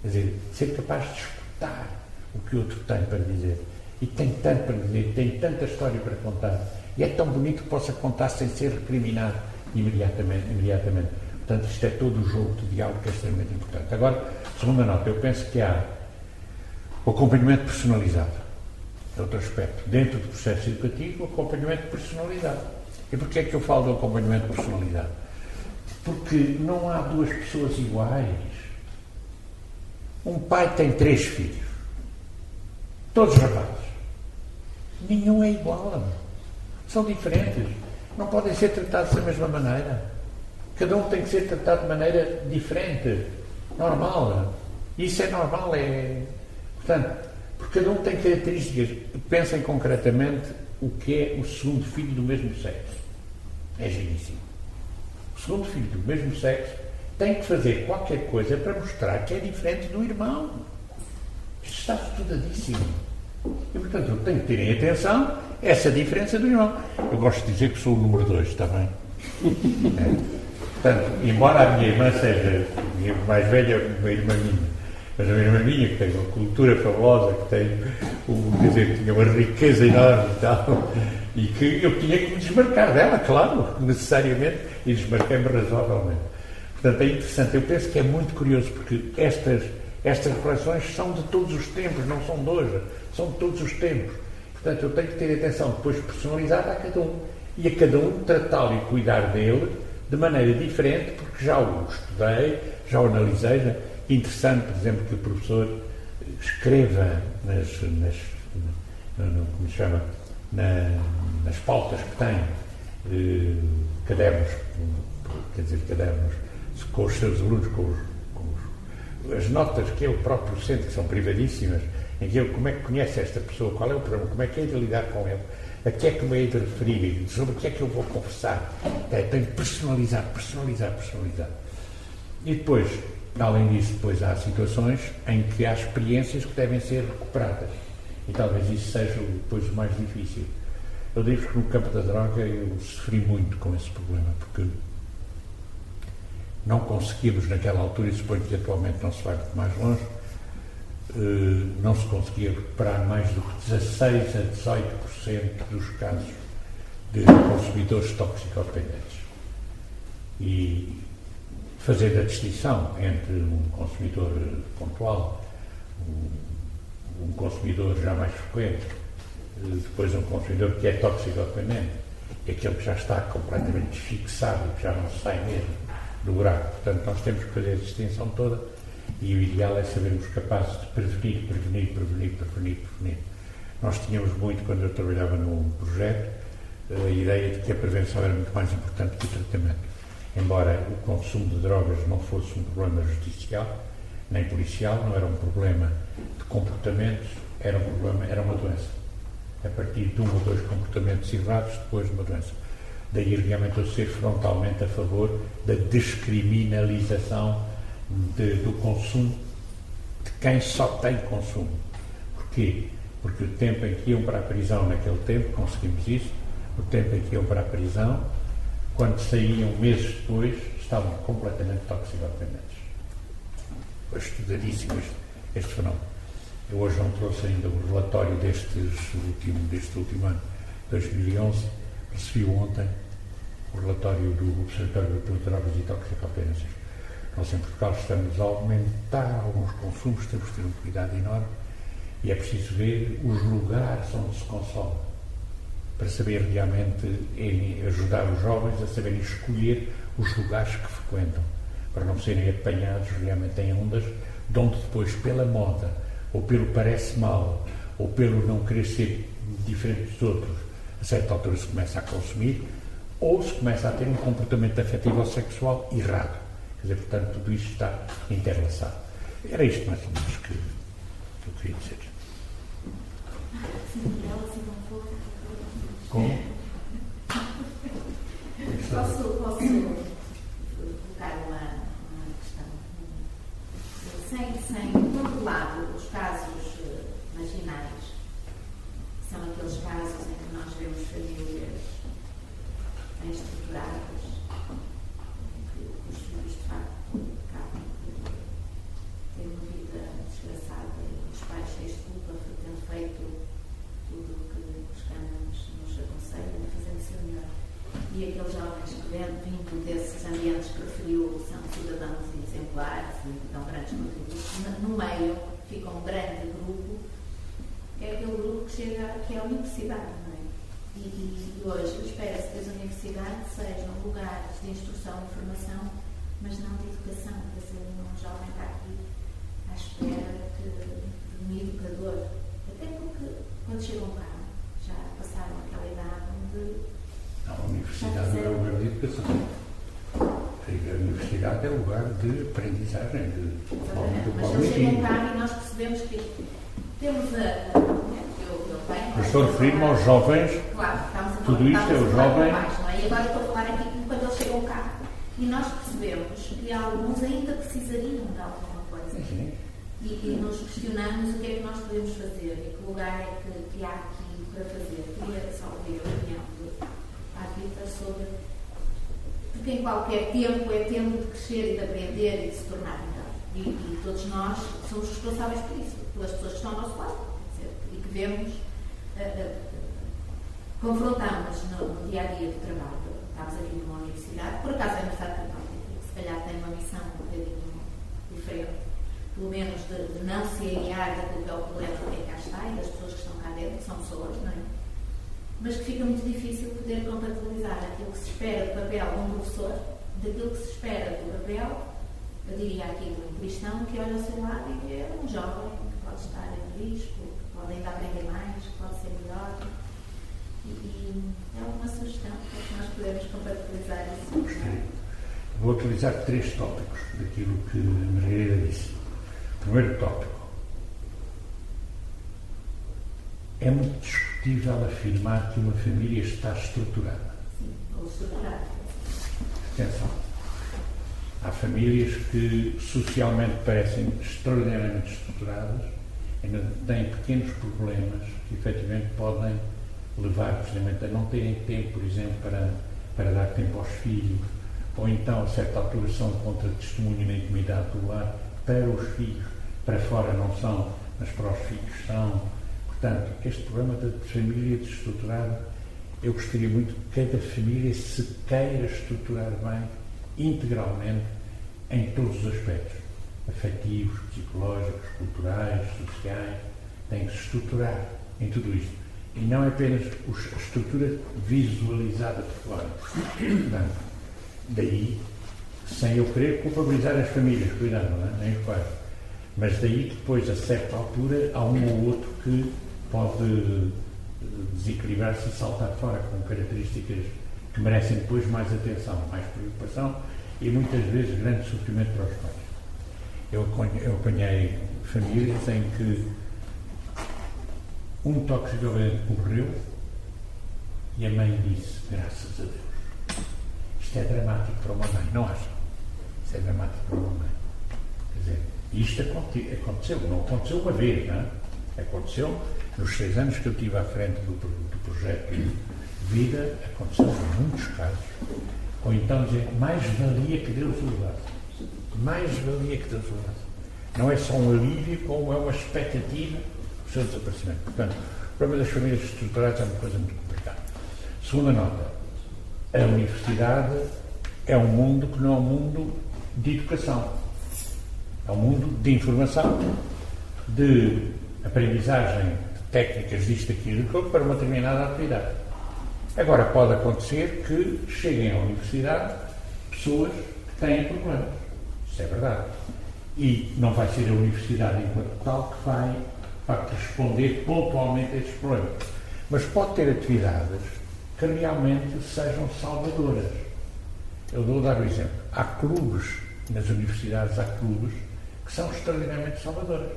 Quer dizer, ser capaz de escutar o que o outro tem para dizer. E tem tanto para dizer, tem tanta história para contar. E é tão bonito que possa contar sem ser recriminado imediatamente. Portanto, isto é todo o jogo de diálogo que é extremamente importante. Agora, segunda nota, eu penso que há o acompanhamento personalizado. É outro aspecto. Dentro do processo educativo, o acompanhamento personalizado. E porquê é que eu falo do acompanhamento personalizado? Porque não há duas pessoas iguais. Um pai tem 3 filhos. Todos rapazes. Nenhum é igual. São diferentes. Não podem ser tratados da mesma maneira. Cada um tem que ser tratado de maneira diferente. Normal. Isso é normal. Portanto, porque cada um tem características. Pensem concretamente o que é o segundo filho do mesmo sexo. É giríssimo. O segundo filho do mesmo sexo tem que fazer qualquer coisa para mostrar que é diferente do irmão. Isto está estudadíssimo. E, portanto, eu tenho que ter em atenção essa diferença do irmão. Eu gosto de dizer que sou o número 2, está bem? Portanto, embora a minha irmã seja mais velha que uma irmã minha, mas a minha irmã minha, que tem uma cultura fabulosa, que tem, quer dizer, tinha uma riqueza enorme e tal, e que eu tinha que me desmarcar dela, claro, necessariamente, e desmarquei-me razoavelmente. Portanto, é interessante. Eu penso que é muito curioso, porque estas reflexões são de todos os tempos, não são de hoje, são de todos os tempos. Portanto, eu tenho que ter atenção depois personalizada a cada um, e a cada um tratá-lo e cuidar dele de maneira diferente, porque já o estudei, já o analisei. Interessante, por exemplo, que o professor escreva como se chama, nas pautas que tem, cadernos, quer dizer, cadernos com os seus alunos, as notas que ele próprio sente, que são privadíssimas, em que ele, como é que conhece esta pessoa, qual é o problema, como é que é de lidar com ele, a que é que me é de referir, sobre o que é que eu vou conversar. Tenho que personalizar. E depois, além disso, depois há situações em que há experiências que devem ser recuperadas. E talvez isso seja depois o mais difícil. Eu digo que no campo da droga eu sofri muito com esse problema, porque não conseguíamos naquela altura, e suponho que atualmente não se vai muito mais longe, não se conseguia recuperar mais do que 16 a 18% dos casos de consumidores toxicodependentes. E fazendo a distinção entre um consumidor pontual, um consumidor já mais frequente, depois um consumidor que é toxicodependente, e aquele que já está completamente fixado e que já não sai mesmo do buraco. Portanto, nós temos que fazer a distinção toda, e o ideal é sabermos capazes de prevenir. Nós tínhamos muito, quando eu trabalhava num projeto, a ideia de que a prevenção era muito mais importante que o tratamento. Embora o consumo de drogas não fosse um problema judicial, nem policial, não era um problema de comportamentos, era uma doença. A partir de 1 ou 2 comportamentos errados, depois de uma doença. Daí realmente eu ser frontalmente a favor da descriminalização do consumo de quem só tem consumo. Porquê? Porque o tempo em que iam para a prisão naquele tempo, conseguimos isso, o tempo em que iam para a prisão, quando saíam meses depois, estavam completamente toxicodependentes. Foi estudadíssimo este fenómeno. Eu hoje não trouxe ainda o relatório deste último ano, 2011, recebi ontem o relatório do Observatório de Drogas e Toxicodependências. Nós em Portugal estamos a aumentar alguns consumos, temos que ter um cuidado enorme e é preciso ver os lugares onde se consome, para saber realmente ajudar os jovens a saberem escolher os lugares que frequentam, para não serem apanhados realmente em ondas, de onde depois, pela moda, ou pelo parece mal, ou pelo não querer ser diferente dos outros, a certa altura se começa a consumir, ou se começa a ter um comportamento afetivo ou sexual errado. Quer dizer, portanto, tudo isto está interlaçado. Era isto mais ou menos que eu queria dizer. Como? Posso colocar uma questão? Sem, por outro lado, os casos marginais são aqueles casos em que nós vemos famílias bem estruturadas, em que os filhos de facto acabam por ter uma vida desgraçada e os pais cheios de culpa por terem feito tudo o que os cânones nos aconselham, fazendo ser melhor. E aqueles jovens que vindo desses ambientes que referiu são cidadãos exemplares e dão grandes contributos. No meio fica um grande grupo, que é aquele grupo que chega, que é a universidade, não é? E hoje espera-se que as universidades sejam lugares de instrução e formação, mas não de educação. Quer dizer, um jovem está aqui à espera de um educador. Até porque, quando chegam cá, já passaram aquela idade onde... A universidade não é lugar de educação. A universidade é lugar de aprendizagem, mas eles chegam cá e nós percebemos que temos eu estou a referir-me aos jovens. Claro, estamos a tudo isto é os jovens. Não é? E agora estou a falar aqui quando eles chegam cá. E nós percebemos que alguns ainda precisariam de alguma coisa. Sim. E nos questionamos o que é que nós podemos fazer e que lugar é que há aqui para fazer. Queria só ouvir a opinião da Rita sobre. Porque em qualquer tempo é tempo de crescer e de aprender e de se tornar melhor. E todos nós somos responsáveis por isso, pelas pessoas que estão ao nosso lado, quer dizer, e que vemos, confrontamos no dia a dia do trabalho. Estamos aqui numa universidade, por acaso é a Universidade Católica, que se calhar tem uma missão um bocadinho diferente, pelo menos de não se alinhar daquilo que é o problema que cá está e das pessoas que estão cá dentro, que são pessoas, não é? Mas que fica muito difícil poder compatibilizar aquilo que se espera do papel de um professor, daquilo que se espera do papel, eu diria aqui de um cristão, que olha ao seu lado e vê um jovem que pode estar em risco, que pode ainda aprender mais, que pode ser melhor. E é alguma sugestão para que nós podemos compatibilizar isso? Gostei. Vou utilizar 3 tópicos daquilo que a Margarida disse. Primeiro tópico. É muito discutível afirmar que uma família está estruturada. Sim, ou estruturada. Atenção. Há famílias que socialmente parecem extraordinariamente estruturadas, ainda têm pequenos problemas que efetivamente podem levar precisamente a não terem tempo, por exemplo, para dar tempo aos filhos, ou então a certa altura são contra testemunho na intimidade do lar para os filhos, para fora não são, mas para os filhos são. Portanto, este problema da família desestruturada, eu gostaria muito que cada família se queira estruturar bem, integralmente, em todos os aspectos, afetivos, psicológicos, culturais, sociais, tem que se estruturar em tudo isto. E não é apenas a estrutura visualizada por fora. Portanto, daí, sem eu querer culpabilizar as famílias, cuidado, não é? Nem os pais. Mas daí que depois, a certa altura, há um ou outro que pode desequilibrar-se e saltar fora com características que merecem depois mais atenção, mais preocupação e muitas vezes grande sofrimento para os pais. Eu apanhei famílias em que um toxicodependente morreu e a mãe disse, graças a Deus. Isto é dramático para uma mãe, não acham? Isto é dramático para uma mãe. Quer dizer, isto aconteceu, não aconteceu uma vez, não é? Aconteceu nos 6 anos que eu estive à frente do projeto de vida, aconteceu em muitos casos. Ou então dizer, mais valia que Deus o levasse. Mais valia que Deus o levasse. Não é só um alívio, como é uma expectativa do seu desaparecimento. Portanto, o problema das famílias estruturadas é uma coisa muito complicada. Segunda nota, a universidade é um mundo que não é um mundo de educação. É um mundo de informação, de aprendizagem de técnicas disto, aquilo, para uma determinada atividade. Agora, pode acontecer que cheguem à universidade pessoas que têm problemas. Isso é verdade. E não vai ser a universidade enquanto tal que vai responder pontualmente a estes problemas. Mas pode ter atividades que realmente sejam salvadoras. Eu vou dar um exemplo. Há clubes, nas universidades há clubes que são extraordinariamente salvadoras.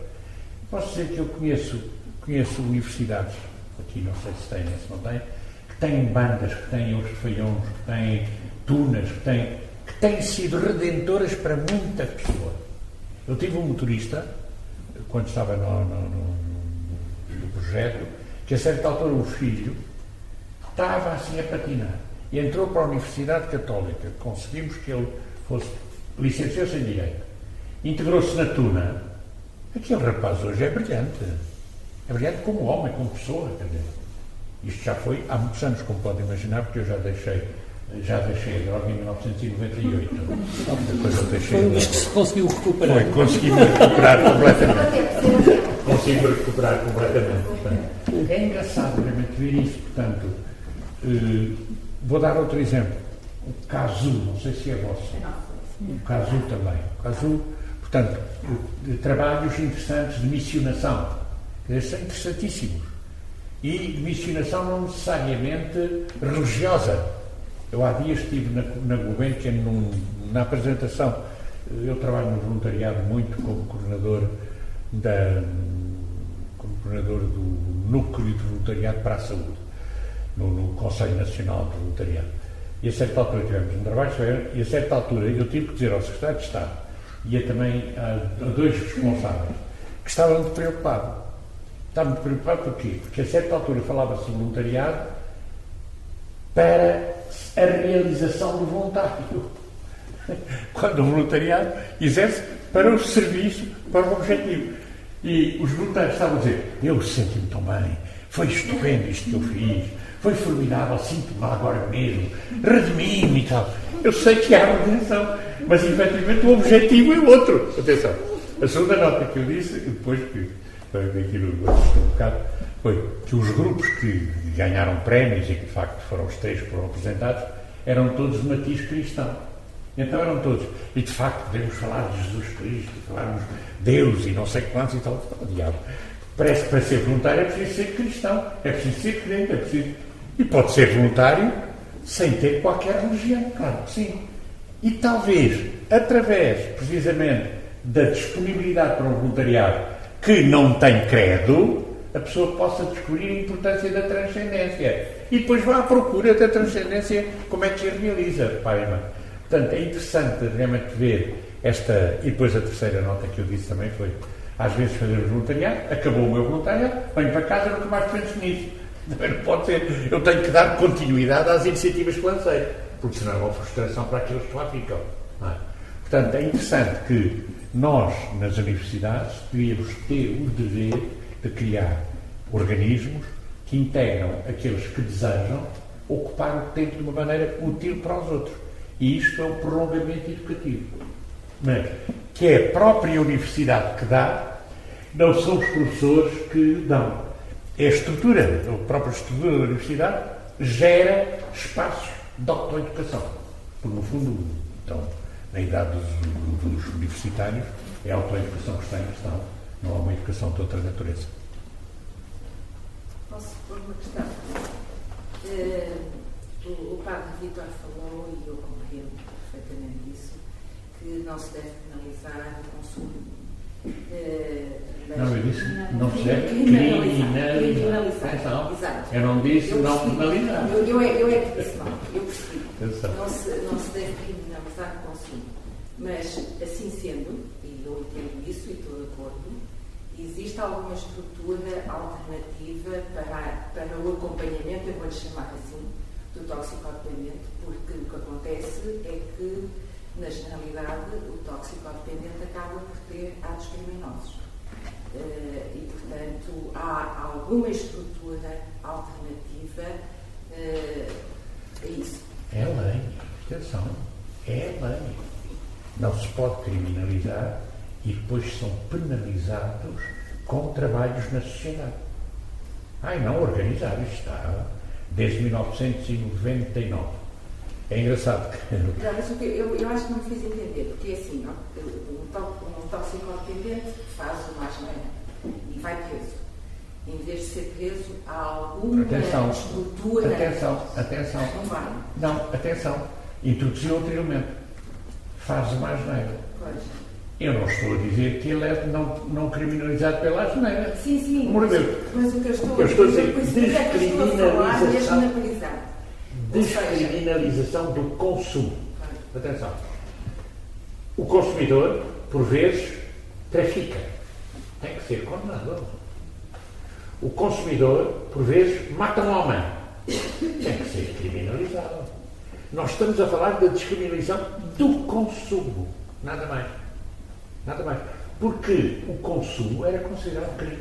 Posso dizer que eu conheço universidades, aqui não sei se têm, se não têm, que têm bandas, que têm os feiões, que têm tunas, que têm sido redentoras para muita pessoa. Eu tive um motorista, quando estava no projeto, que a certa altura o filho estava assim a patinar e entrou para a Universidade Católica. Conseguimos que ele licenciou-se em Direito, integrou-se na Tuna. Aquele rapaz hoje é brilhante como homem, como pessoa. Quer dizer, isto já foi há muitos anos, como podem imaginar, porque eu já deixei a droga em 1998. Depois eu deixei. Foi que se conseguiu recuperar. Consegui-me recuperar completamente. Consigo recuperar completamente. Portanto, é engraçado realmente ver isso. Portanto, vou dar outro exemplo. O CASU, não sei se é vosso. O CASU também. O CASU, portanto, de trabalhos interessantes de missionação. Esses são interessantíssimos. E de missionação não necessariamente religiosa. Eu há dias estive na Gulbenkian na apresentação. Eu trabalho no voluntariado muito como coordenador do Núcleo de Voluntariado para a Saúde, no Conselho Nacional de Voluntariado. E a certa altura tivemos um trabalho, e a certa altura eu tive que dizer ao Secretário de Estado e a dois responsáveis que estava muito preocupado. Estava muito preocupado porquê? Porque a certa altura falava-se de voluntariado para a realização do voluntário. Quando o voluntariado exerce para o serviço, para o objetivo. E os voluntários estavam a dizer, eu senti-me tão bem, foi estupendo isto que eu fiz, foi formidável, sinto-me agora mesmo, redimi-me e tal. Eu sei que há redenção, mas efetivamente o objetivo é outro. Atenção, a segunda nota que eu disse, depois que aquilo assustou um bocado, foi que os grupos que ganharam prémios e que de facto foram os 3 que foram apresentados, eram todos de matiz cristão. Então eram todos, e de facto podemos falar de Jesus Cristo, falarmos de Deus e não sei quantos e tal. Oh, diabo. Parece que para ser voluntário é preciso ser cristão, é preciso ser crente, é preciso... E pode ser voluntário sem ter qualquer religião, claro que sim. E talvez, através, precisamente, da disponibilidade para um voluntariado que não tem credo, a pessoa possa descobrir a importância da transcendência. E depois vá à procura da transcendência, como é que se realiza, pai e mãe. Portanto, é interessante realmente ver esta... E depois a terceira nota que eu disse também foi, às vezes fazemos voluntariado, acabou o meu voluntariado, venho para casa e nunca mais penso nisso. Não pode ser. Eu tenho que dar continuidade às iniciativas que lancei, porque senão é uma frustração para aqueles que lá ficam. Não é? Portanto, é interessante que nós, nas universidades, devíamos ter o dever de criar organismos que integram aqueles que desejam ocupar o tempo de uma maneira útil para os outros. E isto é o prolongamento educativo. Mas que é a própria universidade que dá, não são os professores que dão. É a estrutura, a própria estrutura da universidade gera espaços de autoeducação. Porque, no fundo, então, na idade dos universitários, é a autoeducação que está em questão, não há uma educação de outra natureza. Posso pôr uma questão? O padre Vítor falou, e eu compreendo perfeitamente isso, que não se deve penalizar o consumo. Não, eu disse não se deve criminalizar. Exato. Eu não disse não penalizar. Eu é que disse mal, eu percebi. Exato. Não se deve criminalizar o consumo. Mas, assim sendo, e eu entendo isso e estou de acordo, existe alguma estrutura alternativa para o acompanhamento, eu vou-lhe chamar assim, do toxicodependente, porque o que acontece é que, na generalidade, o toxicodependente acaba por ter atos criminosos. E, portanto, há alguma estrutura alternativa a isso. É lei, atenção, é lei. Não se pode criminalizar e depois são penalizados com trabalhos na sociedade. Não organizado, isto está desde 1999. É engraçado que... Não, mas eu acho que não me fiz entender, porque é assim, um toxicodependente faz uma asneira e vai preso. Em vez de ser preso, há alguma estrutura... Atenção. Não vai. Não, atenção. Introduziu anteriormente. Faz uma asneira. Pois. Eu não estou a dizer que ele é não criminalizado pela asneira. Sim. Amor de Deus. Mas o que eu estou a dizer, mesmo na prisão. Descriminalização do consumo. Atenção. O consumidor, por vezes, trafica. Tem que ser condenado. O consumidor, por vezes, mata um homem. Tem que ser criminalizado. Nós estamos a falar da descriminalização do consumo. Nada mais. Porque o consumo era considerado crime.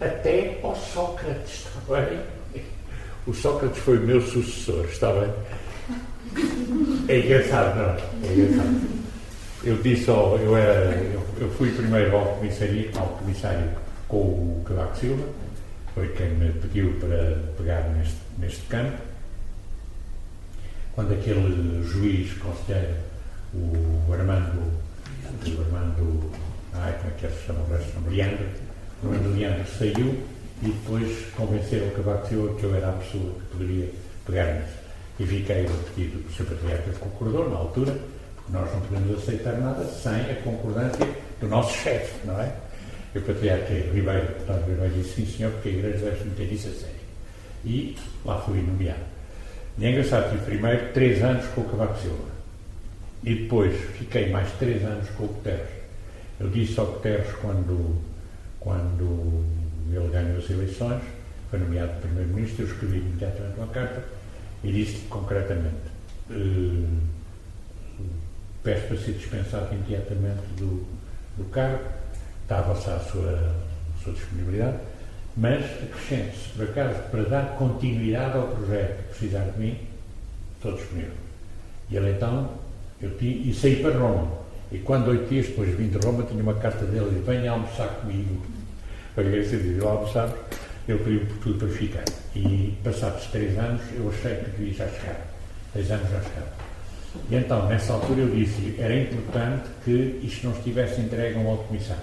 Até ao Sócrates, está bem? O Sócrates foi o meu sucessor, está bem? É engraçado, não é? É engraçado. Eu disse, eu fui primeiro ao comissário com o Cavaco Silva, foi quem me pediu para pegar neste campo. Quando aquele juiz conselheiro, o Armando, como é que ele se chama? O Leandro saiu e depois convenceram o Cavaco Silva que eu era a pessoa que poderia pegar nisso. E fiquei a pedido do Sr. Patriarca concordou na altura, porque nós não podemos aceitar nada sem a concordância do nosso chefe, não é? E o Patriarca Ribeiro disse, sim senhor, porque a Igreja deve meter isso a sério. E lá fui nomeado. E é engraçado, tive primeiro 3 anos com o Cavaco Silva. E depois fiquei mais 3 anos com o Guterres. Eu disse ao Guterres quando ele ganhou as eleições, foi nomeado primeiro-ministro, eu escrevi imediatamente uma carta e disse concretamente peço para ser dispensado imediatamente do cargo, dava-se à sua disponibilidade, mas acrescente-se, por acaso, para dar continuidade ao projeto, precisar de mim, estou disponível. E ele então, e saí para Roma. E quando 8 dias depois vim de Roma, tinha uma carta dele e venha almoçar comigo. Para que se diz, eu almoçar, ele pediu por tudo para ficar. E passados 3 anos, eu achei que devia já chegar. 6 anos já chegava. E então, nessa altura, eu disse, era importante que isto não estivesse entregue a um alto comissário.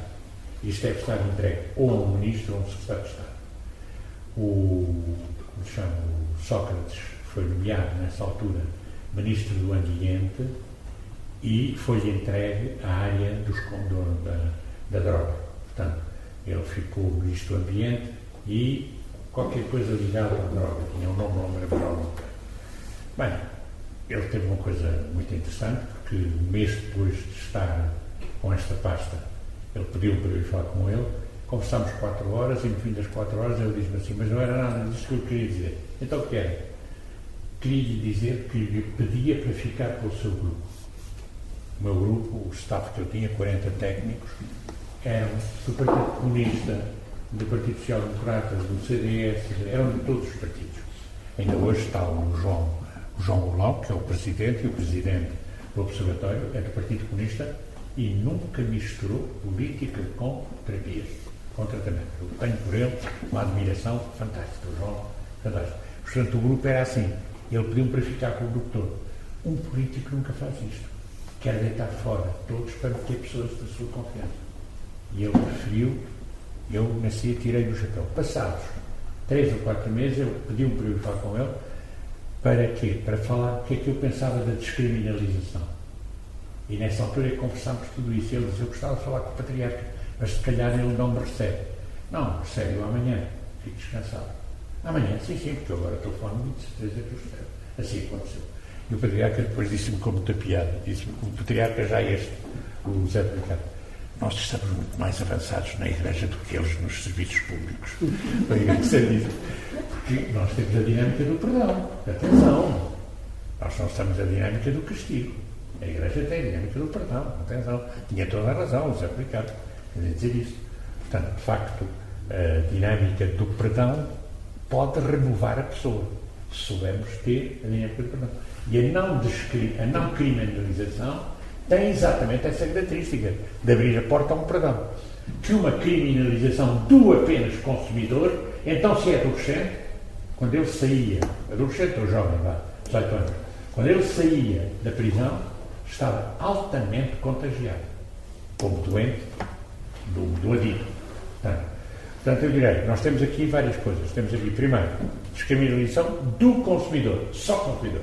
Isto deve estar entregue ou a um ministro ou a um secretário de Estado. O Sócrates foi nomeado, nessa altura, ministro do Ambiente e foi entregue à área dos condonos da droga. Portanto, ele ficou ministro do Ambiente e qualquer coisa ligada à droga. Tinha um nome, não me lembro. Bem, ele teve uma coisa muito interessante, porque um mês depois de estar com esta pasta, ele pediu para eu ir falar com ele, conversámos 4 horas e no fim das 4 horas ele disse-me assim, mas não era nada disso que eu queria dizer. Então o que era? Queria-lhe dizer que lhe pedia para ficar com o seu grupo. O meu grupo, o staff que eu tinha, 40 técnicos, eram do Partido Comunista, do Partido Social Democrata, do CDS, eram de todos os partidos. Ainda hoje está o João Golão, que é o presidente, e o presidente do Observatório é do Partido Comunista e nunca misturou política com terapias, com tratamento. Eu tenho por ele uma admiração fantástica, o João, fantástico. Portanto, o grupo era assim. Ele pediu-me para ficar com o grupo todo. Um político nunca faz isto. Quer deitar fora todos para ter pessoas da sua confiança. E ele preferiu, eu nasci e tirei do chapéu. Passados 3 ou 4 meses, ele pediu-me para eu falar com ele. Para quê? Para falar o que é que eu pensava da descriminalização. E nessa altura conversámos tudo isso. Ele disse, eu gostava de falar com o Patriarca, mas se calhar ele não me recebe. Não, recebe-o amanhã. Fico descansado. Amanhã, sim, porque eu agora estou falando de certeza que eu recebo. Assim aconteceu. E o Patriarca depois disse-me com muita piada. Disse-me, o Patriarca já é o Zé Patriarca. Nós estamos muito mais avançados na Igreja do que eles nos serviços públicos. Foi engraçadíssimo. Porque nós temos a dinâmica do perdão. Atenção! Nós não estamos a dinâmica do castigo. A Igreja tem a dinâmica do perdão. Atenção! Tinha toda a razão, José Ricardo, a dizer isso. Portanto, de facto, a dinâmica do perdão pode renovar a pessoa, se soubermos ter a dinâmica do perdão. E a não criminalização tem exatamente essa característica de abrir a porta a um perdão. Que uma criminalização do apenas consumidor, então se é adolescente, quando ele saía, adolescente ou jovem, 18 anos, quando ele saía da prisão, estava altamente contagiado, como doente do adito. Portanto, eu direi, nós temos aqui várias coisas. Temos aqui, primeiro, descriminalização do consumidor, só consumidor.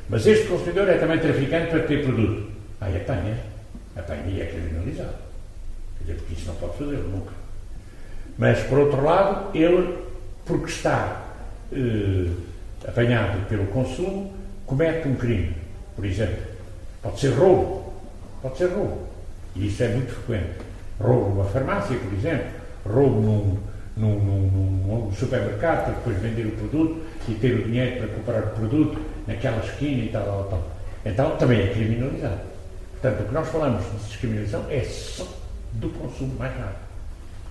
Mas este consumidor é também traficante para ter produto. Aí apanha e é criminalizado. Quer dizer, porque isso não pode fazer nunca. Mas, por outro lado, ele, porque está apanhado pelo consumo, comete um crime. Por exemplo, pode ser roubo. E isso é muito frequente. Roubo numa farmácia, por exemplo. Roubo num supermercado para depois vender o produto e ter o dinheiro para comprar o produto naquela esquina e tal. Então, também é criminalizado. Portanto, o que nós falamos de descriminalização é só do consumo, mais nada.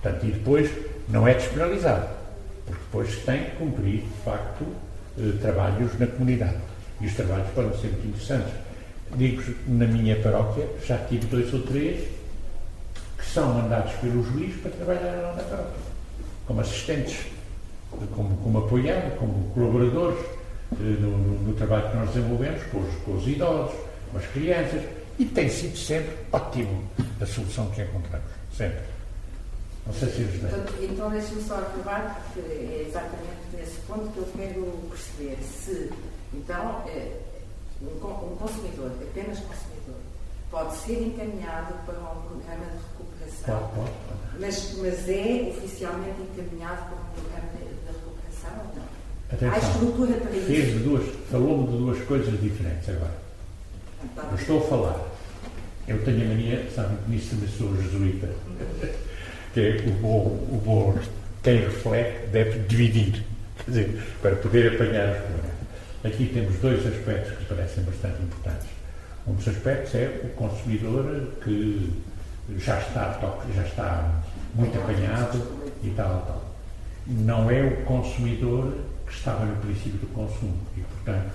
Portanto, e depois não é despenalizado, porque depois tem que cumprir, de facto, trabalhos na comunidade. E os trabalhos podem ser muito interessantes. Digo-vos, na minha paróquia, já tive 2 ou 3 que são mandados pelo juiz para trabalhar lá na paróquia, como assistentes, como apoiados, como colaboradores no trabalho que nós desenvolvemos com os idosos, com as crianças. E tem sido sempre ótimo a solução que encontramos. Sempre. Não sei se eles têm. Então deixe-me só acabar, porque é exatamente nesse ponto que eu quero perceber se, então, um consumidor, apenas consumidor, pode ser encaminhado para um programa de recuperação. Pode. Mas é oficialmente encaminhado para um programa de recuperação ou não? Atenção. Há estrutura para isso? Falou-me de 2 coisas diferentes agora. Eu estou a falar. Eu tenho a mania, sabe, nisso também sou jesuíta, que é quem reflete deve dividir, quer dizer, para poder apanhar os problemas. Aqui temos 2 aspectos que parecem bastante importantes. Um dos aspectos é o consumidor que já está muito apanhado e tal. Não é o consumidor que estava no princípio do consumo. E, portanto,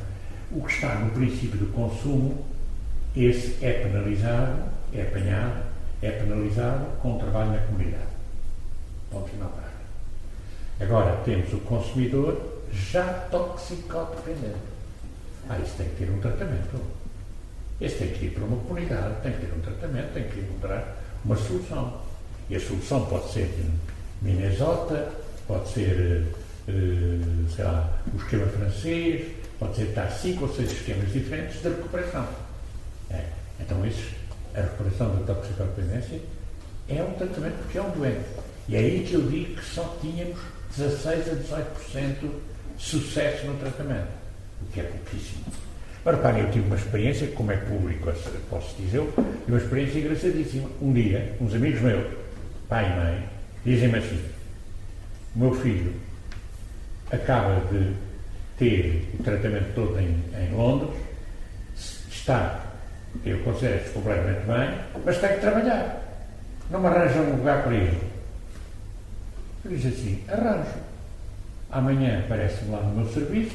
o que está no princípio do consumo, esse é penalizado, é apanhado, é penalizado com trabalho na comunidade. Ponto final prático. Agora temos o consumidor já toxicodependente. Isso tem que ter um tratamento. Esse tem que ir para uma comunidade, tem que ter um tratamento, tem que encontrar uma solução. E a solução pode ser Minnesota, pode ser, sei lá, o esquema francês, pode ser estar 5 ou 6 esquemas diferentes de recuperação. Então, a recuperação da toxicodependência é um tratamento porque é um doente. E é aí que eu digo que só tínhamos 16 a 18% de sucesso no tratamento, o que é pouquíssimo. Mas reparem, eu tive uma experiência, como é público, posso dizer, uma experiência engraçadíssima. Um dia, uns amigos meus, pai e mãe, dizem-me assim: o meu filho acaba de ter o tratamento todo em Londres, está, eu considero-se completamente bem, mas tem que trabalhar. Não me arranjam um lugar para ele. Eu disse assim: arranjo. Amanhã aparece-me lá no meu serviço,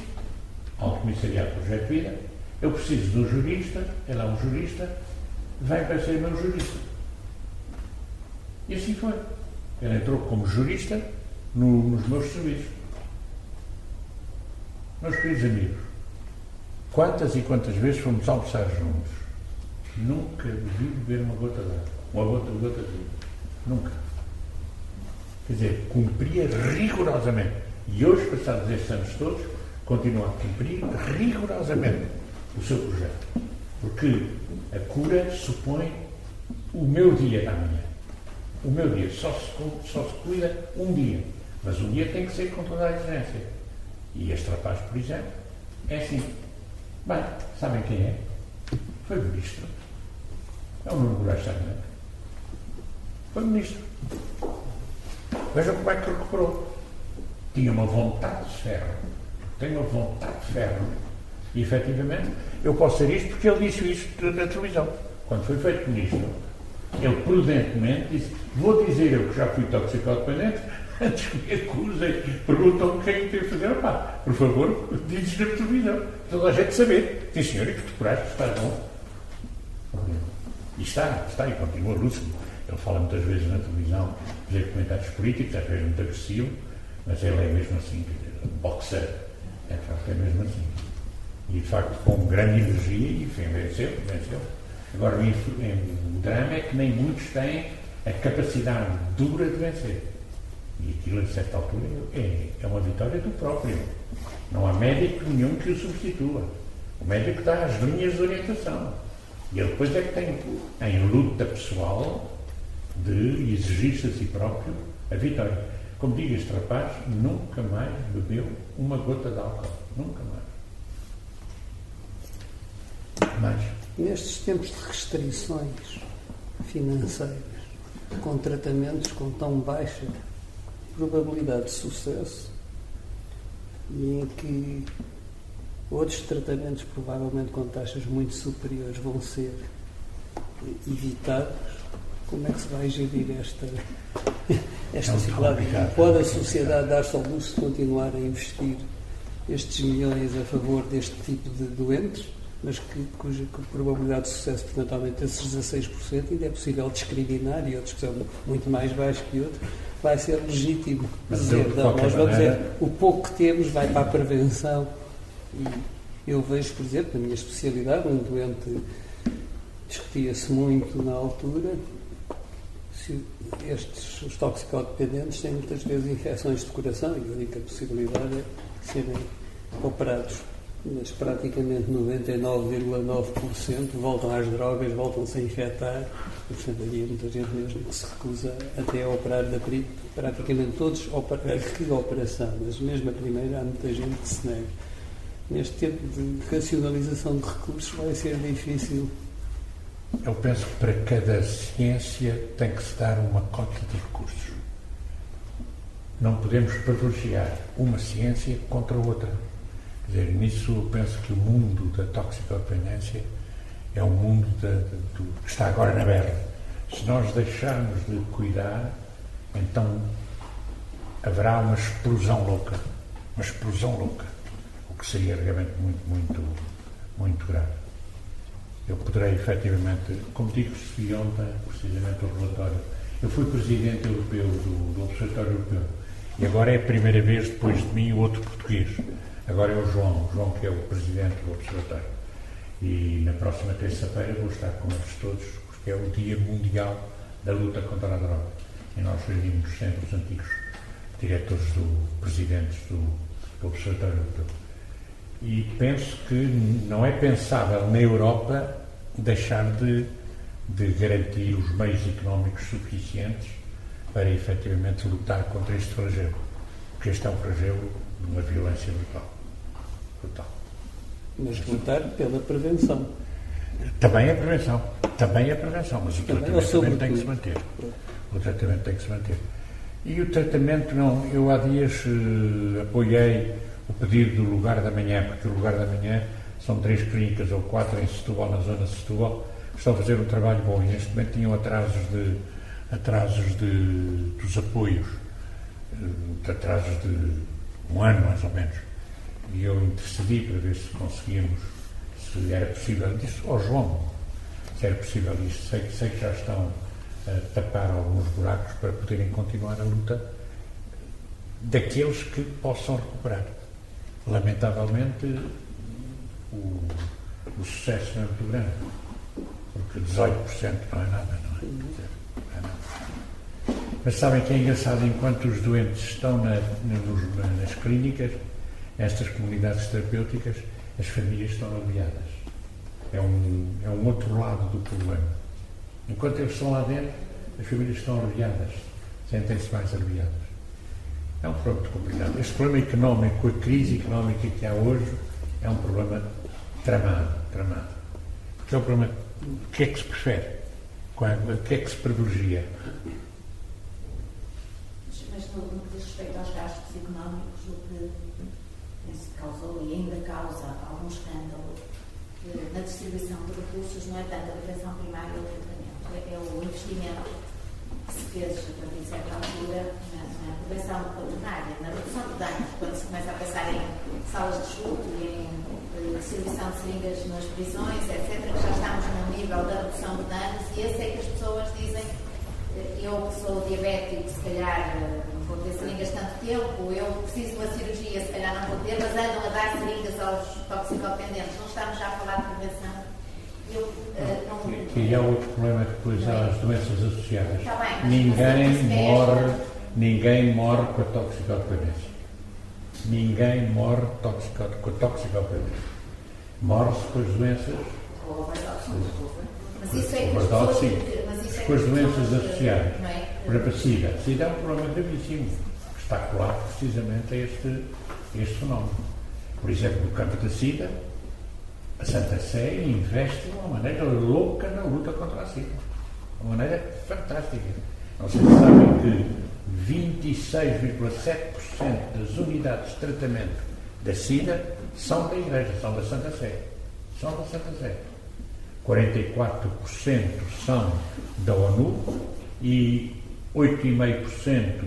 ao comissariado do Projeto de Vida, eu preciso de um jurista, ele é um jurista, vem para ser meu jurista. E assim foi. Ele entrou como jurista nos meus serviços. Meus queridos amigos, quantas e quantas vezes fomos almoçar juntos? Nunca vi beber uma gota de água, uma gota de vinho. Nunca. Quer dizer, cumpria rigorosamente. E hoje, passados estes anos todos, continua a cumprir rigorosamente o seu projeto. Porque a cura supõe o meu dia da manhã. O meu dia só se cuida um dia. Mas um dia tem que ser com toda a exigência. E este rapaz, por exemplo, é assim. Bem, sabem quem é? Foi ministro. É o Nuno Moraes Sarmento. Foi ministro. Vejam como é que recuperou. tinha uma vontade de ferro. Tenho uma vontade de ferro. E, efetivamente, eu posso ser isto porque ele disse isto na televisão. Quando foi feito ministro, ele prudentemente disse: vou dizer eu que já fui toxicodependente, antes que me acusem, perguntam-me o que é que eu tenho a fazer. Opá, por favor, dizes na televisão. Toda a gente saber. Sim, senhor, e que tu curaste, está bom. E está, e continua lúcido. Ele fala muitas vezes na televisão, fazer comentários políticos, às vezes muito agressivo, mas ele é mesmo assim, boxer. É, de facto, é mesmo assim. E, de facto, com grande energia, e venceu. Agora, o drama é que nem muitos têm a capacidade dura de vencer. E aquilo, a certa altura, é uma vitória do próprio. Não há médico nenhum que o substitua. O médico dá as linhas de orientação. E ele depois é que tem, em luta pessoal, de exigir-se a si próprio a vitória. Como digo, este rapaz nunca mais bebeu uma gota de álcool. Nunca mais. Nestes tempos de restrições financeiras, com tratamentos com tão baixa probabilidade de sucesso, e em que outros tratamentos, provavelmente com taxas muito superiores, vão ser evitados, como é que se vai gerir esta situação? Pode a sociedade dar-se ao luxo de continuar a investir estes milhões a favor deste tipo de doentes, mas cuja probabilidade de sucesso, portanto, aumenta esses 16%, ainda é possível discriminar, e outros que são muito mais baixos que outros, vai ser legítimo dizer, não, nós vamos dizer, o pouco que temos vai para a prevenção. E eu vejo, por exemplo, na minha especialidade, um doente, discutia-se muito na altura, se os toxicodependentes têm muitas vezes infecções de coração, e a única possibilidade é serem operados. Mas praticamente 99,9% voltam às drogas, voltam-se a infectar. E, portanto, havia muita gente mesmo que se recusa até a operar da praticamente todos a reoperação, mas mesmo a primeira há muita gente que se nega. Neste tempo de racionalização de recursos vai ser difícil. Eu penso que para cada ciência tem que se dar uma cota de recursos. Não podemos privilegiar uma ciência contra outra. Quer dizer, nisso eu penso que o mundo da toxicodependência é um mundo que está agora na berra. Se nós deixarmos de cuidar, então haverá uma explosão louca. Uma explosão louca. O que seria realmente muito grave. Eu poderei, efetivamente, como digo, recebi ontem, precisamente, o relatório. Eu fui presidente europeu do Observatório Europeu. E agora é a primeira vez, depois de mim, o outro português. Agora é o João que é o presidente do Observatório. E na próxima terça-feira vou estar com eles todos, porque é o Dia Mundial da Luta contra a Droga. E nós reunimos sempre os antigos diretores presidentes do Observatório Europeu. E penso que não é pensável na Europa deixar de garantir os meios económicos suficientes para efetivamente lutar contra este flagelo. Porque este é um flagelo de uma violência brutal. Mas lutar pela prevenção. Também é prevenção, mas o tratamento também tem que se manter. O tratamento tem que se manter. E o tratamento, não, eu há dias apoiei o pedido do Lugar da Manhã, porque o Lugar da Manhã são 3 clínicas ou 4 em Setúbal, na zona de Setúbal, que estão a fazer um trabalho bom e neste momento tinham atrasos dos apoios, atrasos de um ano mais ou menos. E eu intercedi para ver se conseguíamos, se era possível. Eu disse ao João se era possível isto. Sei que já estão a tapar alguns buracos para poderem continuar a luta daqueles que possam recuperar. Lamentavelmente, o sucesso não é muito grande, porque 18% não é nada, não é nada. Mas sabem que é engraçado, enquanto os doentes estão nas clínicas, nestas comunidades terapêuticas, as famílias estão aliviadas. É um outro lado do problema. Enquanto eles estão lá dentro, as famílias estão aliviadas, sentem-se mais aliviadas. É um problema muito complicado. Este problema económico, com a crise económica que há hoje, é um problema tramado. Porque é um problema, o que é que se prefere? O que é que se privilegia? Mas no que diz respeito aos gastos económicos, o que penso que causou e ainda causa algum escândalo na distribuição de recursos não é tanto a prevenção primária ou o tratamento, é o investimento que se fez a partir de certa altura na prevenção primária, na redução de danos, quando se começa a pensar em salas de estudo e em distribuição de seringas nas prisões, etc., que já estamos num nível da redução de danos, e esse é que as pessoas dizem: eu que sou diabético, se calhar não vou ter seringas tanto tempo, eu preciso de uma cirurgia, se calhar não vou ter, mas andam a dar seringas aos toxicodependentes. Não estamos já a falar de prevenção. E há outro problema, depois há as doenças associadas. Está bem, ninguém morre com a toxicodependência. Ninguém morre com a toxicodependência. Morre-se com as doenças. Mas isso é overdose, sim. Com as doenças associadas. Por exemplo, a SIDA. A SIDA é um problema gravíssimo, que está colado precisamente a este fenómeno. Por exemplo, no campo da SIDA, a Santa Sé investe de uma maneira louca na luta contra a SIDA. De uma maneira fantástica. Não sei se sabem que 26,7% das unidades de tratamento da SIDA são da Igreja, são da Santa Sé. São da Santa Sé. 44% são da ONU e 8,5%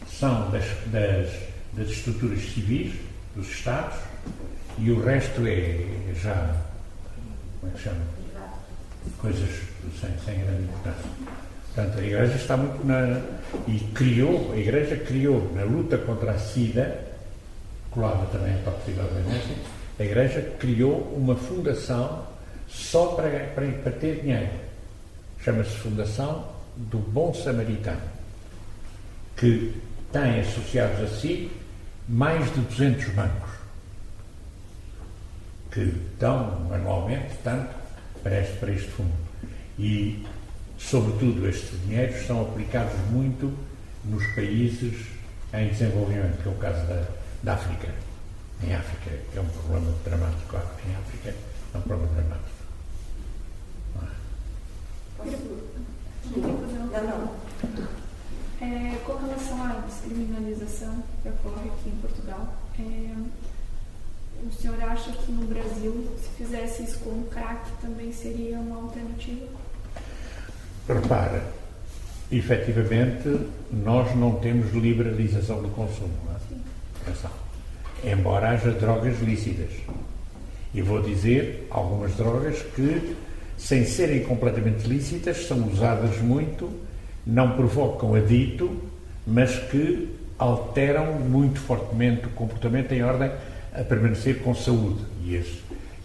são das estruturas civis, dos Estados, e o resto é já, como é que se chama? Coisas sem grande importância. Portanto, a Igreja está muito a Igreja criou na luta contra a SIDA, colada também a toxicodependência, a Igreja criou uma fundação só para ter dinheiro. Chama-se Fundação do Bom Samaritano, que tem associados a si mais de 200 bancos, que dão anualmente tanto para este fundo. E, sobretudo, estes dinheiros são aplicados muito nos países em desenvolvimento, que é o caso da África. Em África é um problema dramático. Em África é um problema dramático. Com relação à descriminalização que ocorre aqui em Portugal, o senhor acha que no Brasil, se fizesse isso com o crack, também seria uma alternativa? Repara, efetivamente, nós não temos liberalização do consumo. Não é? Atenção. Embora haja drogas lícitas. E vou dizer algumas drogas que, sem serem completamente lícitas, são usadas muito, não provocam adito, mas que alteram muito fortemente o comportamento em ordem a permanecer com saúde.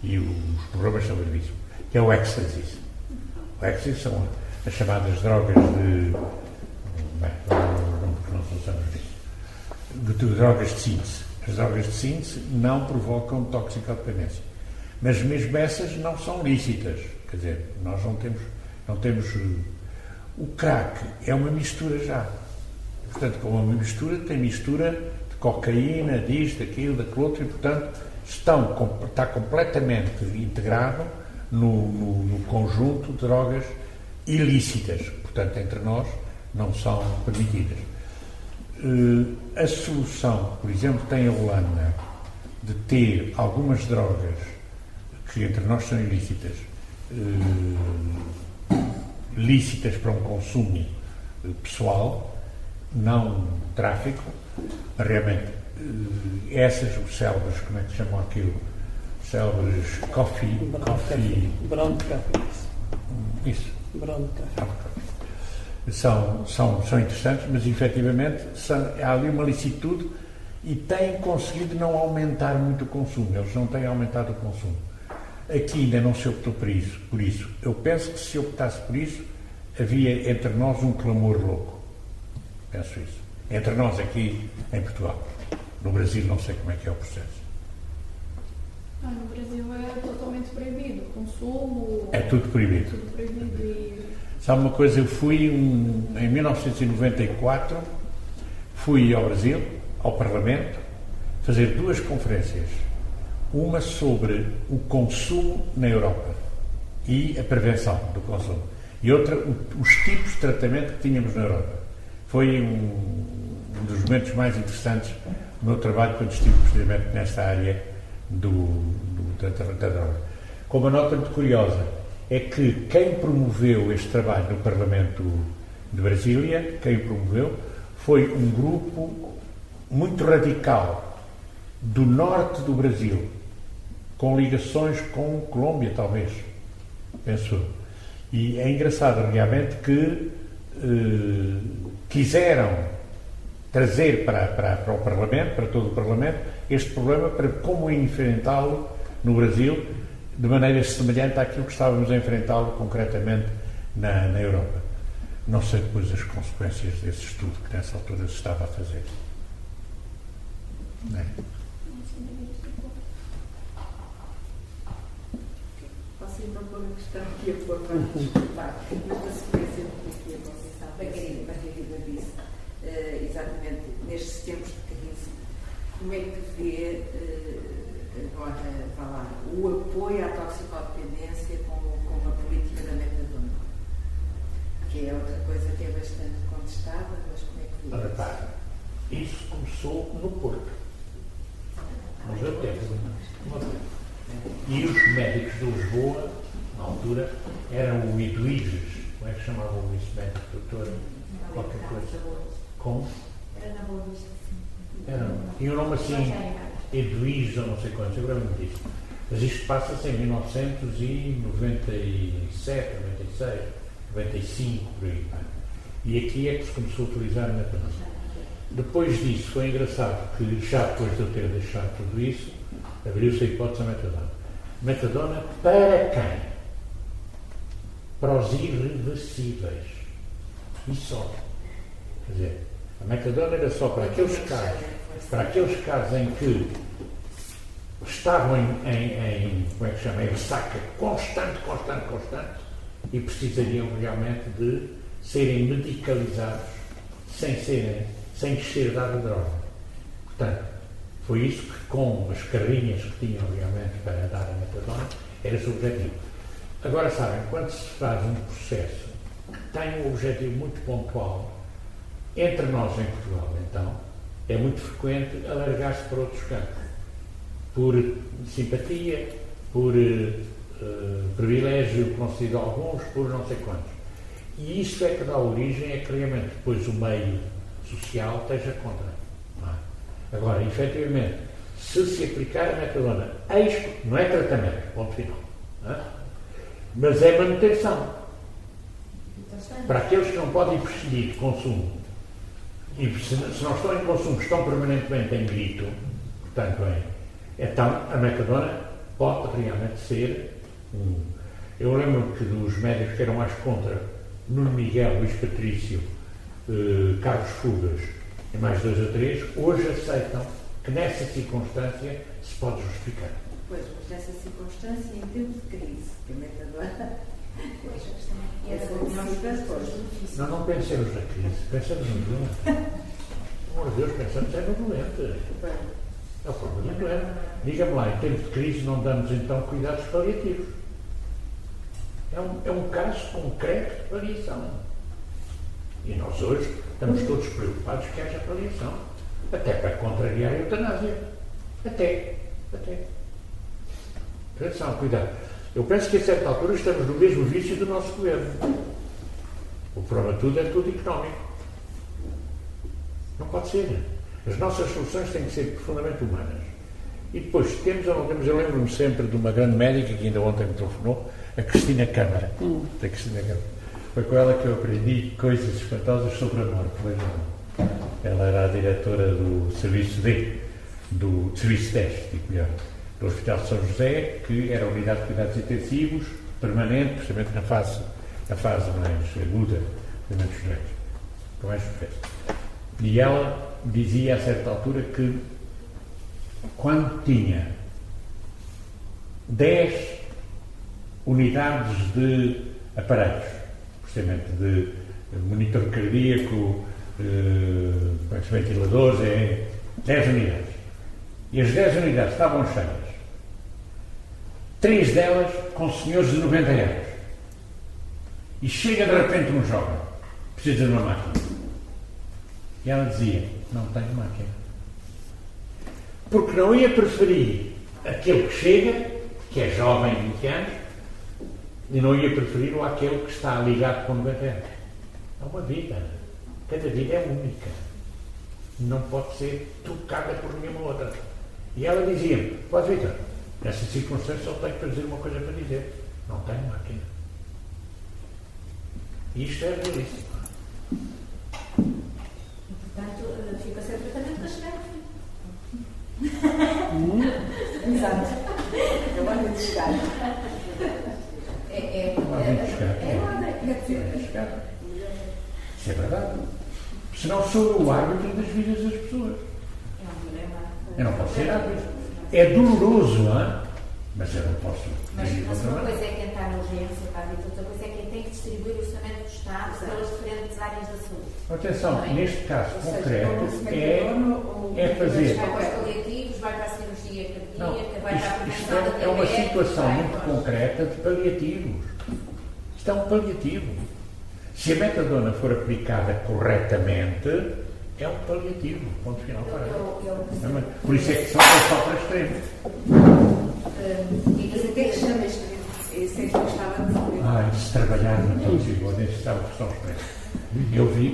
E os problemas são gravíssimos. Que é o ecstasy. O ecstasy são as chamadas drogas de... não sabemos disso. De drogas de síntese. As drogas de síntese não provocam toxicodependência. Mas mesmo essas não são lícitas. Quer dizer, nós não temos o crack é uma mistura já. Portanto, como é uma mistura, tem mistura de cocaína, disto, daquilo, daquilo outro, e, portanto, está completamente integrado no conjunto de drogas ilícitas. Portanto, entre nós, não são permitidas. A solução, por exemplo, tem a Holanda de ter algumas drogas que entre nós são ilícitas, lícitas para um consumo pessoal, não tráfico, realmente essas, os célebres, como é que se chamam aquilo? Célebres Brown coffee. Isso. Brown coffee. São interessantes, mas efetivamente há ali uma licitude e têm conseguido não aumentar muito o consumo. Eles não têm aumentado o consumo. Aqui ainda não se optou por isso. Eu penso que se optasse por isso, havia entre nós um clamor louco. Penso isso. Entre nós aqui em Portugal. No Brasil não sei como é que é o processo. No Brasil é totalmente proibido. O consumo... É tudo proibido. Tudo proibido e... Sabe uma coisa? Eu fui em 1994, fui ao Brasil, ao Parlamento, fazer 2 conferências. Uma sobre o consumo na Europa e a prevenção do consumo. E outra, os tipos de tratamento que tínhamos na Europa. Foi dos momentos mais interessantes do meu trabalho quando estive precisamente nesta área da droga. Com uma nota muito curiosa, é que quem promoveu este trabalho no Parlamento de Brasília, foi um grupo muito radical do norte do Brasil, com ligações com Colômbia, talvez, penso. E é engraçado, realmente, que quiseram trazer para o Parlamento, para todo o Parlamento, este problema para como enfrentá-lo no Brasil, de maneira semelhante àquilo que estávamos a enfrentá-lo concretamente na Europa. Não sei depois as consequências desse estudo que nessa altura se estava a fazer. Não é? Posso ir propor uma questão aqui a pôr para desculpar, mas na sequência do que a Conceição Margarida disse, exatamente nestes tempos de crise, como é que vê agora, vá lá, o apoio à toxicodependência como uma política da metadona? Que é outra coisa que é bastante contestada, mas como é que vê? Repara, isso começou no Porto. Mas eu tenho uma coisa. E os médicos de Lisboa, na altura, eram o Eduíges. Como é que chamavam esse médico, doutor? Qualquer coisa. Como? Era na Boa Vista, sim. Tinha um nome assim, Eduíges ou não sei quantos, eu lembro-me disso. Mas isto passa-se em 1997, 96, 95, por aí. E aqui é que se começou a utilizar a metadona. Depois disso, foi engraçado que, já depois de eu ter deixado tudo isso, abriu-se a hipótese da metadona. Metadona para quem? Para os irreversíveis. E só. Quer dizer, a metadona era só para aqueles casos em que estavam em como é que chama, em ressaca constante e precisariam realmente de serem medicalizados sem lhes ser dada droga. Portanto, foi isso que, com as carrinhas que tinham realmente para dar a metadona, era esse o objetivo. Agora, sabem, quando se faz um processo que tem um objetivo muito pontual, entre nós em Portugal, então, é muito frequente alargar-se para outros campos. Por simpatia, por privilégio concedido a alguns, por não sei quantos. E isso é que dá origem a que realmente depois o meio social esteja contra. Não é? Agora, efetivamente, se aplicar a metadona, não é tratamento, ponto final. Não é? Mas é manutenção. Para aqueles que não podem prescindir de consumo, e se não estão em consumo, estão permanentemente em grito, portanto, então a metadona pode realmente ser Eu lembro que dos médicos que eram mais contra, Nuno Miguel, Luís Patrício, Carlos Fugas e mais 2 ou 3, hoje aceitam que nessa circunstância se pode justificar. Pois, mas nessa circunstância, em tempos de crise, que a metadona não pensemos na crise, pensamos no doente. Pelo amor de Deus, pensamos no doente. É o problema do doente. Diga-me lá, em tempos de crise não damos então cuidados paliativos. É um caso concreto de paliação. E nós hoje estamos todos preocupados que haja paliação. Até para contrariar a eutanásia. Até. Atenção, cuidado. Eu penso que a certa altura estamos no mesmo vício do nosso governo. O problema de tudo é tudo económico. Não pode ser. As nossas soluções têm que ser profundamente humanas. E depois, temos ou não temos, eu lembro-me sempre de uma grande médica que ainda ontem me telefonou, a Cristina Câmara. A Cristina Câmara. Foi com ela que eu aprendi coisas espantosas sobre a morte. Ela era a diretora do Serviço D, do Serviço 10, digo melhor, do Hospital de São José, que era a unidade de cuidados intensivos, permanente, precisamente na fase mais aguda dos doentes, com mais sucesso. E ela dizia a certa altura que quando tinha 10 unidades de aparelhos, precisamente de monitor cardíaco, ventiladores, 10 unidades. E as 10 unidades estavam cheias. 3 delas com senhores de 90 anos. E chega de repente um jovem, precisa de uma máquina. E ela dizia, não tenho máquina. Porque não ia preferir aquele que chega, que é jovem, 20 anos, e não ia preferir aquele que está ligado com 90 anos. É uma vida. Cada vida é única. Não pode ser tocada por nenhuma outra. E ela dizia-me, pode Vitor, nessa circunstância só tenho que dizer uma coisa para dizer. Não tenho máquina. E isto é realíssimo. Portanto, fica sem tratamento para chegar ao fim. Exato. Eu ando de chegar. Isso é verdade. Senão sou o árbitro das vidas das pessoas. Eu não posso ser árbitro. É doloroso, não é? Mas eu não posso. Mas uma coisa é quem está na urgência, outra coisa é quem tem que distribuir o orçamento do Estado para as diferentes áreas da saúde. Atenção, neste caso concreto é fazer. Vai para os paliativos, vai para a cirurgia cardíaca, vai para a Isto prevenção da é uma diabetes, situação vai muito para os- concreta de paliativos. Isto é um paliativo. Se a metadona for aplicada corretamente, é um paliativo. Ponto final para ela. Por isso é que são só para extremos. Mas o que é que chama extremo? Isso é que eu gostava de saber. Se trabalhar no Toxigor, nem se sabe o que são extremos.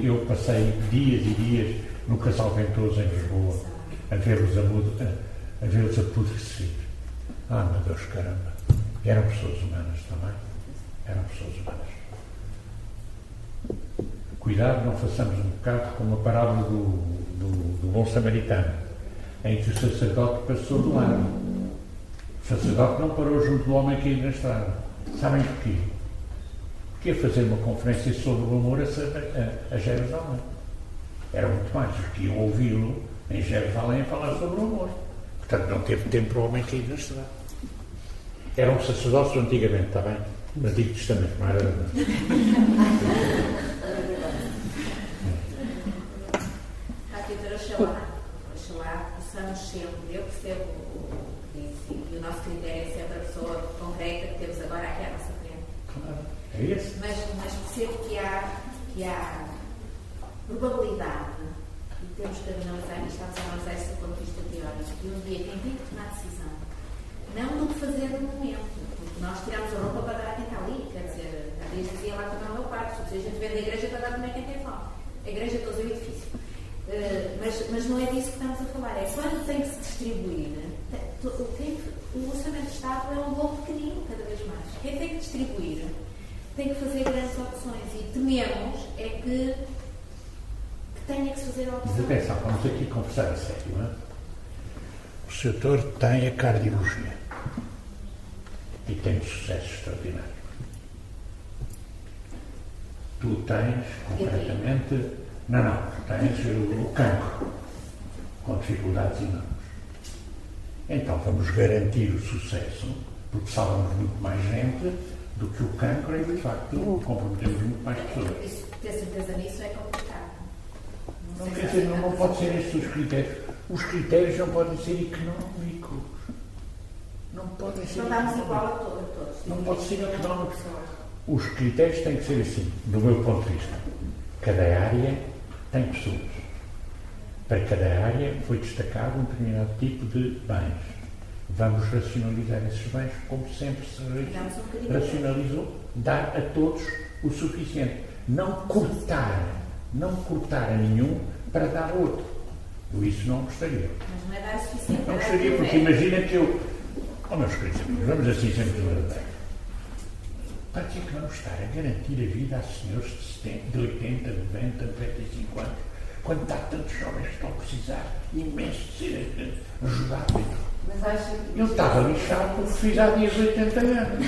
Eu passei dias e dias no Casal Ventoso em Lisboa a vê-los apodrecidos. Meu Deus, caramba. Eram pessoas humanas também. Eram pessoas humanas. Cuidado, não façamos um bocado como a parábola do bom samaritano, em que o sacerdote passou do lado. O sacerdote não parou junto do homem caído na estrada. Sabem porquê? Porque ia fazer uma conferência sobre o amor a Jerusalém. Era muito mais os que iam ouvi-lo em Jerusalém a falar sobre o amor. Portanto, não teve tempo para o homem caído na estrada. Eram sacerdotes antigamente, está bem? No Antigo Testamento, não era? Oxalá possamos sempre, eu percebo o que disse, e o nosso critério é sempre a pessoa concreta que temos agora aqui à nossa frente. Claro, é isso. Mas percebo que há probabilidade, e temos que analisar, e estamos a analisar esse ponto de vista teórico, que um dia quem tem que tomar decisão, não do que fazer no momento, porque nós tiramos a roupa para dar a quem está ali, quer dizer, a Deus dizia lá também o meu quarto, se a gente vende a igreja para dar comer quem tem fome. A igreja é todo o edifício. Mas não é disso que estamos a falar, é quando tem que se distribuir. O orçamento do Estado é um bolo pequenino, cada vez mais. Quem tem que distribuir tem que fazer grandes opções e tememos é que tenha que se fazer a opção. Mas atenção, vamos aqui conversar a sério, não é? O setor tem a cardiologia e tem um sucesso extraordinário. Tu tens, concretamente, tu tens o cancro, com dificuldades enormes. Então vamos garantir o sucesso, porque salvamos muito mais gente do que o cancro e, de facto, comprometemos muito mais pessoas. Isso, ter certeza nisso é complicado. Não quer dizer, não pode ser estes os critérios. Os critérios não podem ser económicos. Não podem ser Não damos económicos. igual a todos. Não pode ser económicos. Os critérios têm que ser assim, do meu ponto de vista. Cada área tem pessoas. Para cada área foi destacado um determinado tipo de bens. Vamos racionalizar esses bens como sempre se racionalizou, dar a todos o suficiente. Não cortar a nenhum para dar a outro. Eu isso não gostaria. Mas não é dar o suficiente. Não gostaria, porque imagina que eu... meus queridos amigos, vamos assim sempre verdadeiros. Para que é que vamos estar a garantir a vida a senhores de 80, 90, 95 anos, quando há tantos jovens que estão a precisar imenso de ser ajudados? Eu estava lixado porque fiz há dias 80 anos.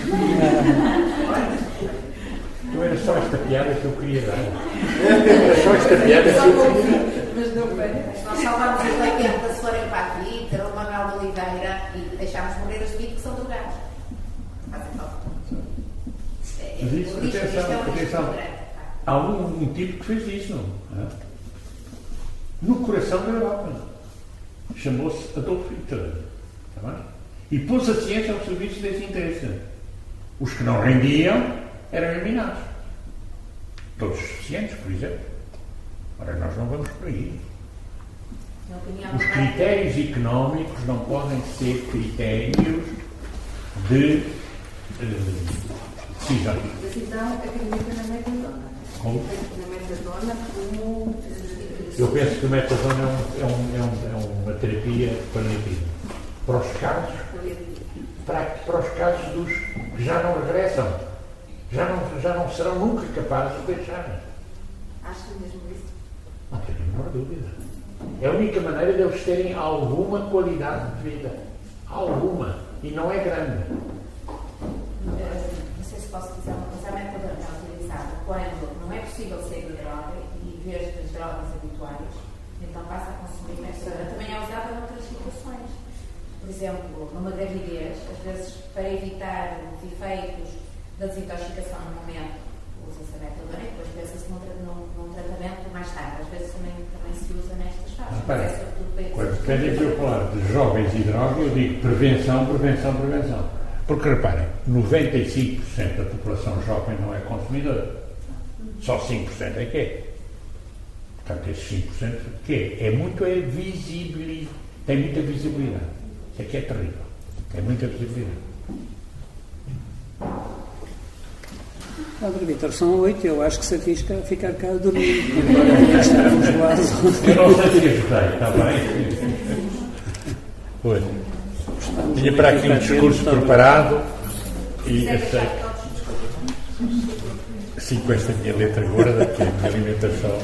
Não era só esta piada que eu queria dar. Era só esta piada que eu queria. Mas não foi. Nós salvamos os 80 se forem para a Twitter, o Manuel de Oliveira, e deixámos morrer os 20 que são drogados. Mas isso, atenção. Há um tipo que fez isso, não é? No coração da Europa. Chamou-se Adolf Hitler. Está bem? E pôs a ciência ao serviço desse interesse. Os que não rendiam eram eliminados. Todos os suficientes, por exemplo. Ora, nós não vamos por aí. Na opinião Os do critérios económicos não podem ser critérios de decisão. Mas então acredita na metadona. Como? Na metadona como. Eu penso que o metadona é uma terapia paliativa. Para os casos, para os casos dos que já não regressam, já não serão nunca capazes de deixar. Acha mesmo isso? Não tenho a menor dúvida. É a única maneira de eles terem alguma qualidade de vida. Alguma. E não é grande. Não sei se posso dizer uma coisa, a metadona é utilizada quando não é possível sair da droga e em vez das drogas habituais, então passa a consumir metadona. Também é usada noutras situações. Por exemplo, numa gravidez, às vezes para evitar os efeitos da desintoxicação no momento, usa-se a metadona e depois pensa-se num tratamento mais tarde. Às vezes também se usa nestas fases. Mas é sobretudo para Quando eu falar de jovens e droga, eu digo prevenção, prevenção, prevenção. Porque reparem, 95% da população jovem não é consumidora. Só 5% é que é. Portanto, esses 5% que é muito visível, tem muita visibilidade. Isso aqui é terrível. Tem muita visibilidade. Padre Vítor, são 8, eu acho que se arrisca a ficar cá a dormir. Agora estarmos lá. Eu não sei se ajudei, está bem? Pois. Tinha para aqui um discurso preparado e achei que, assim, com esta minha letra gorda, que é a minha alimentação.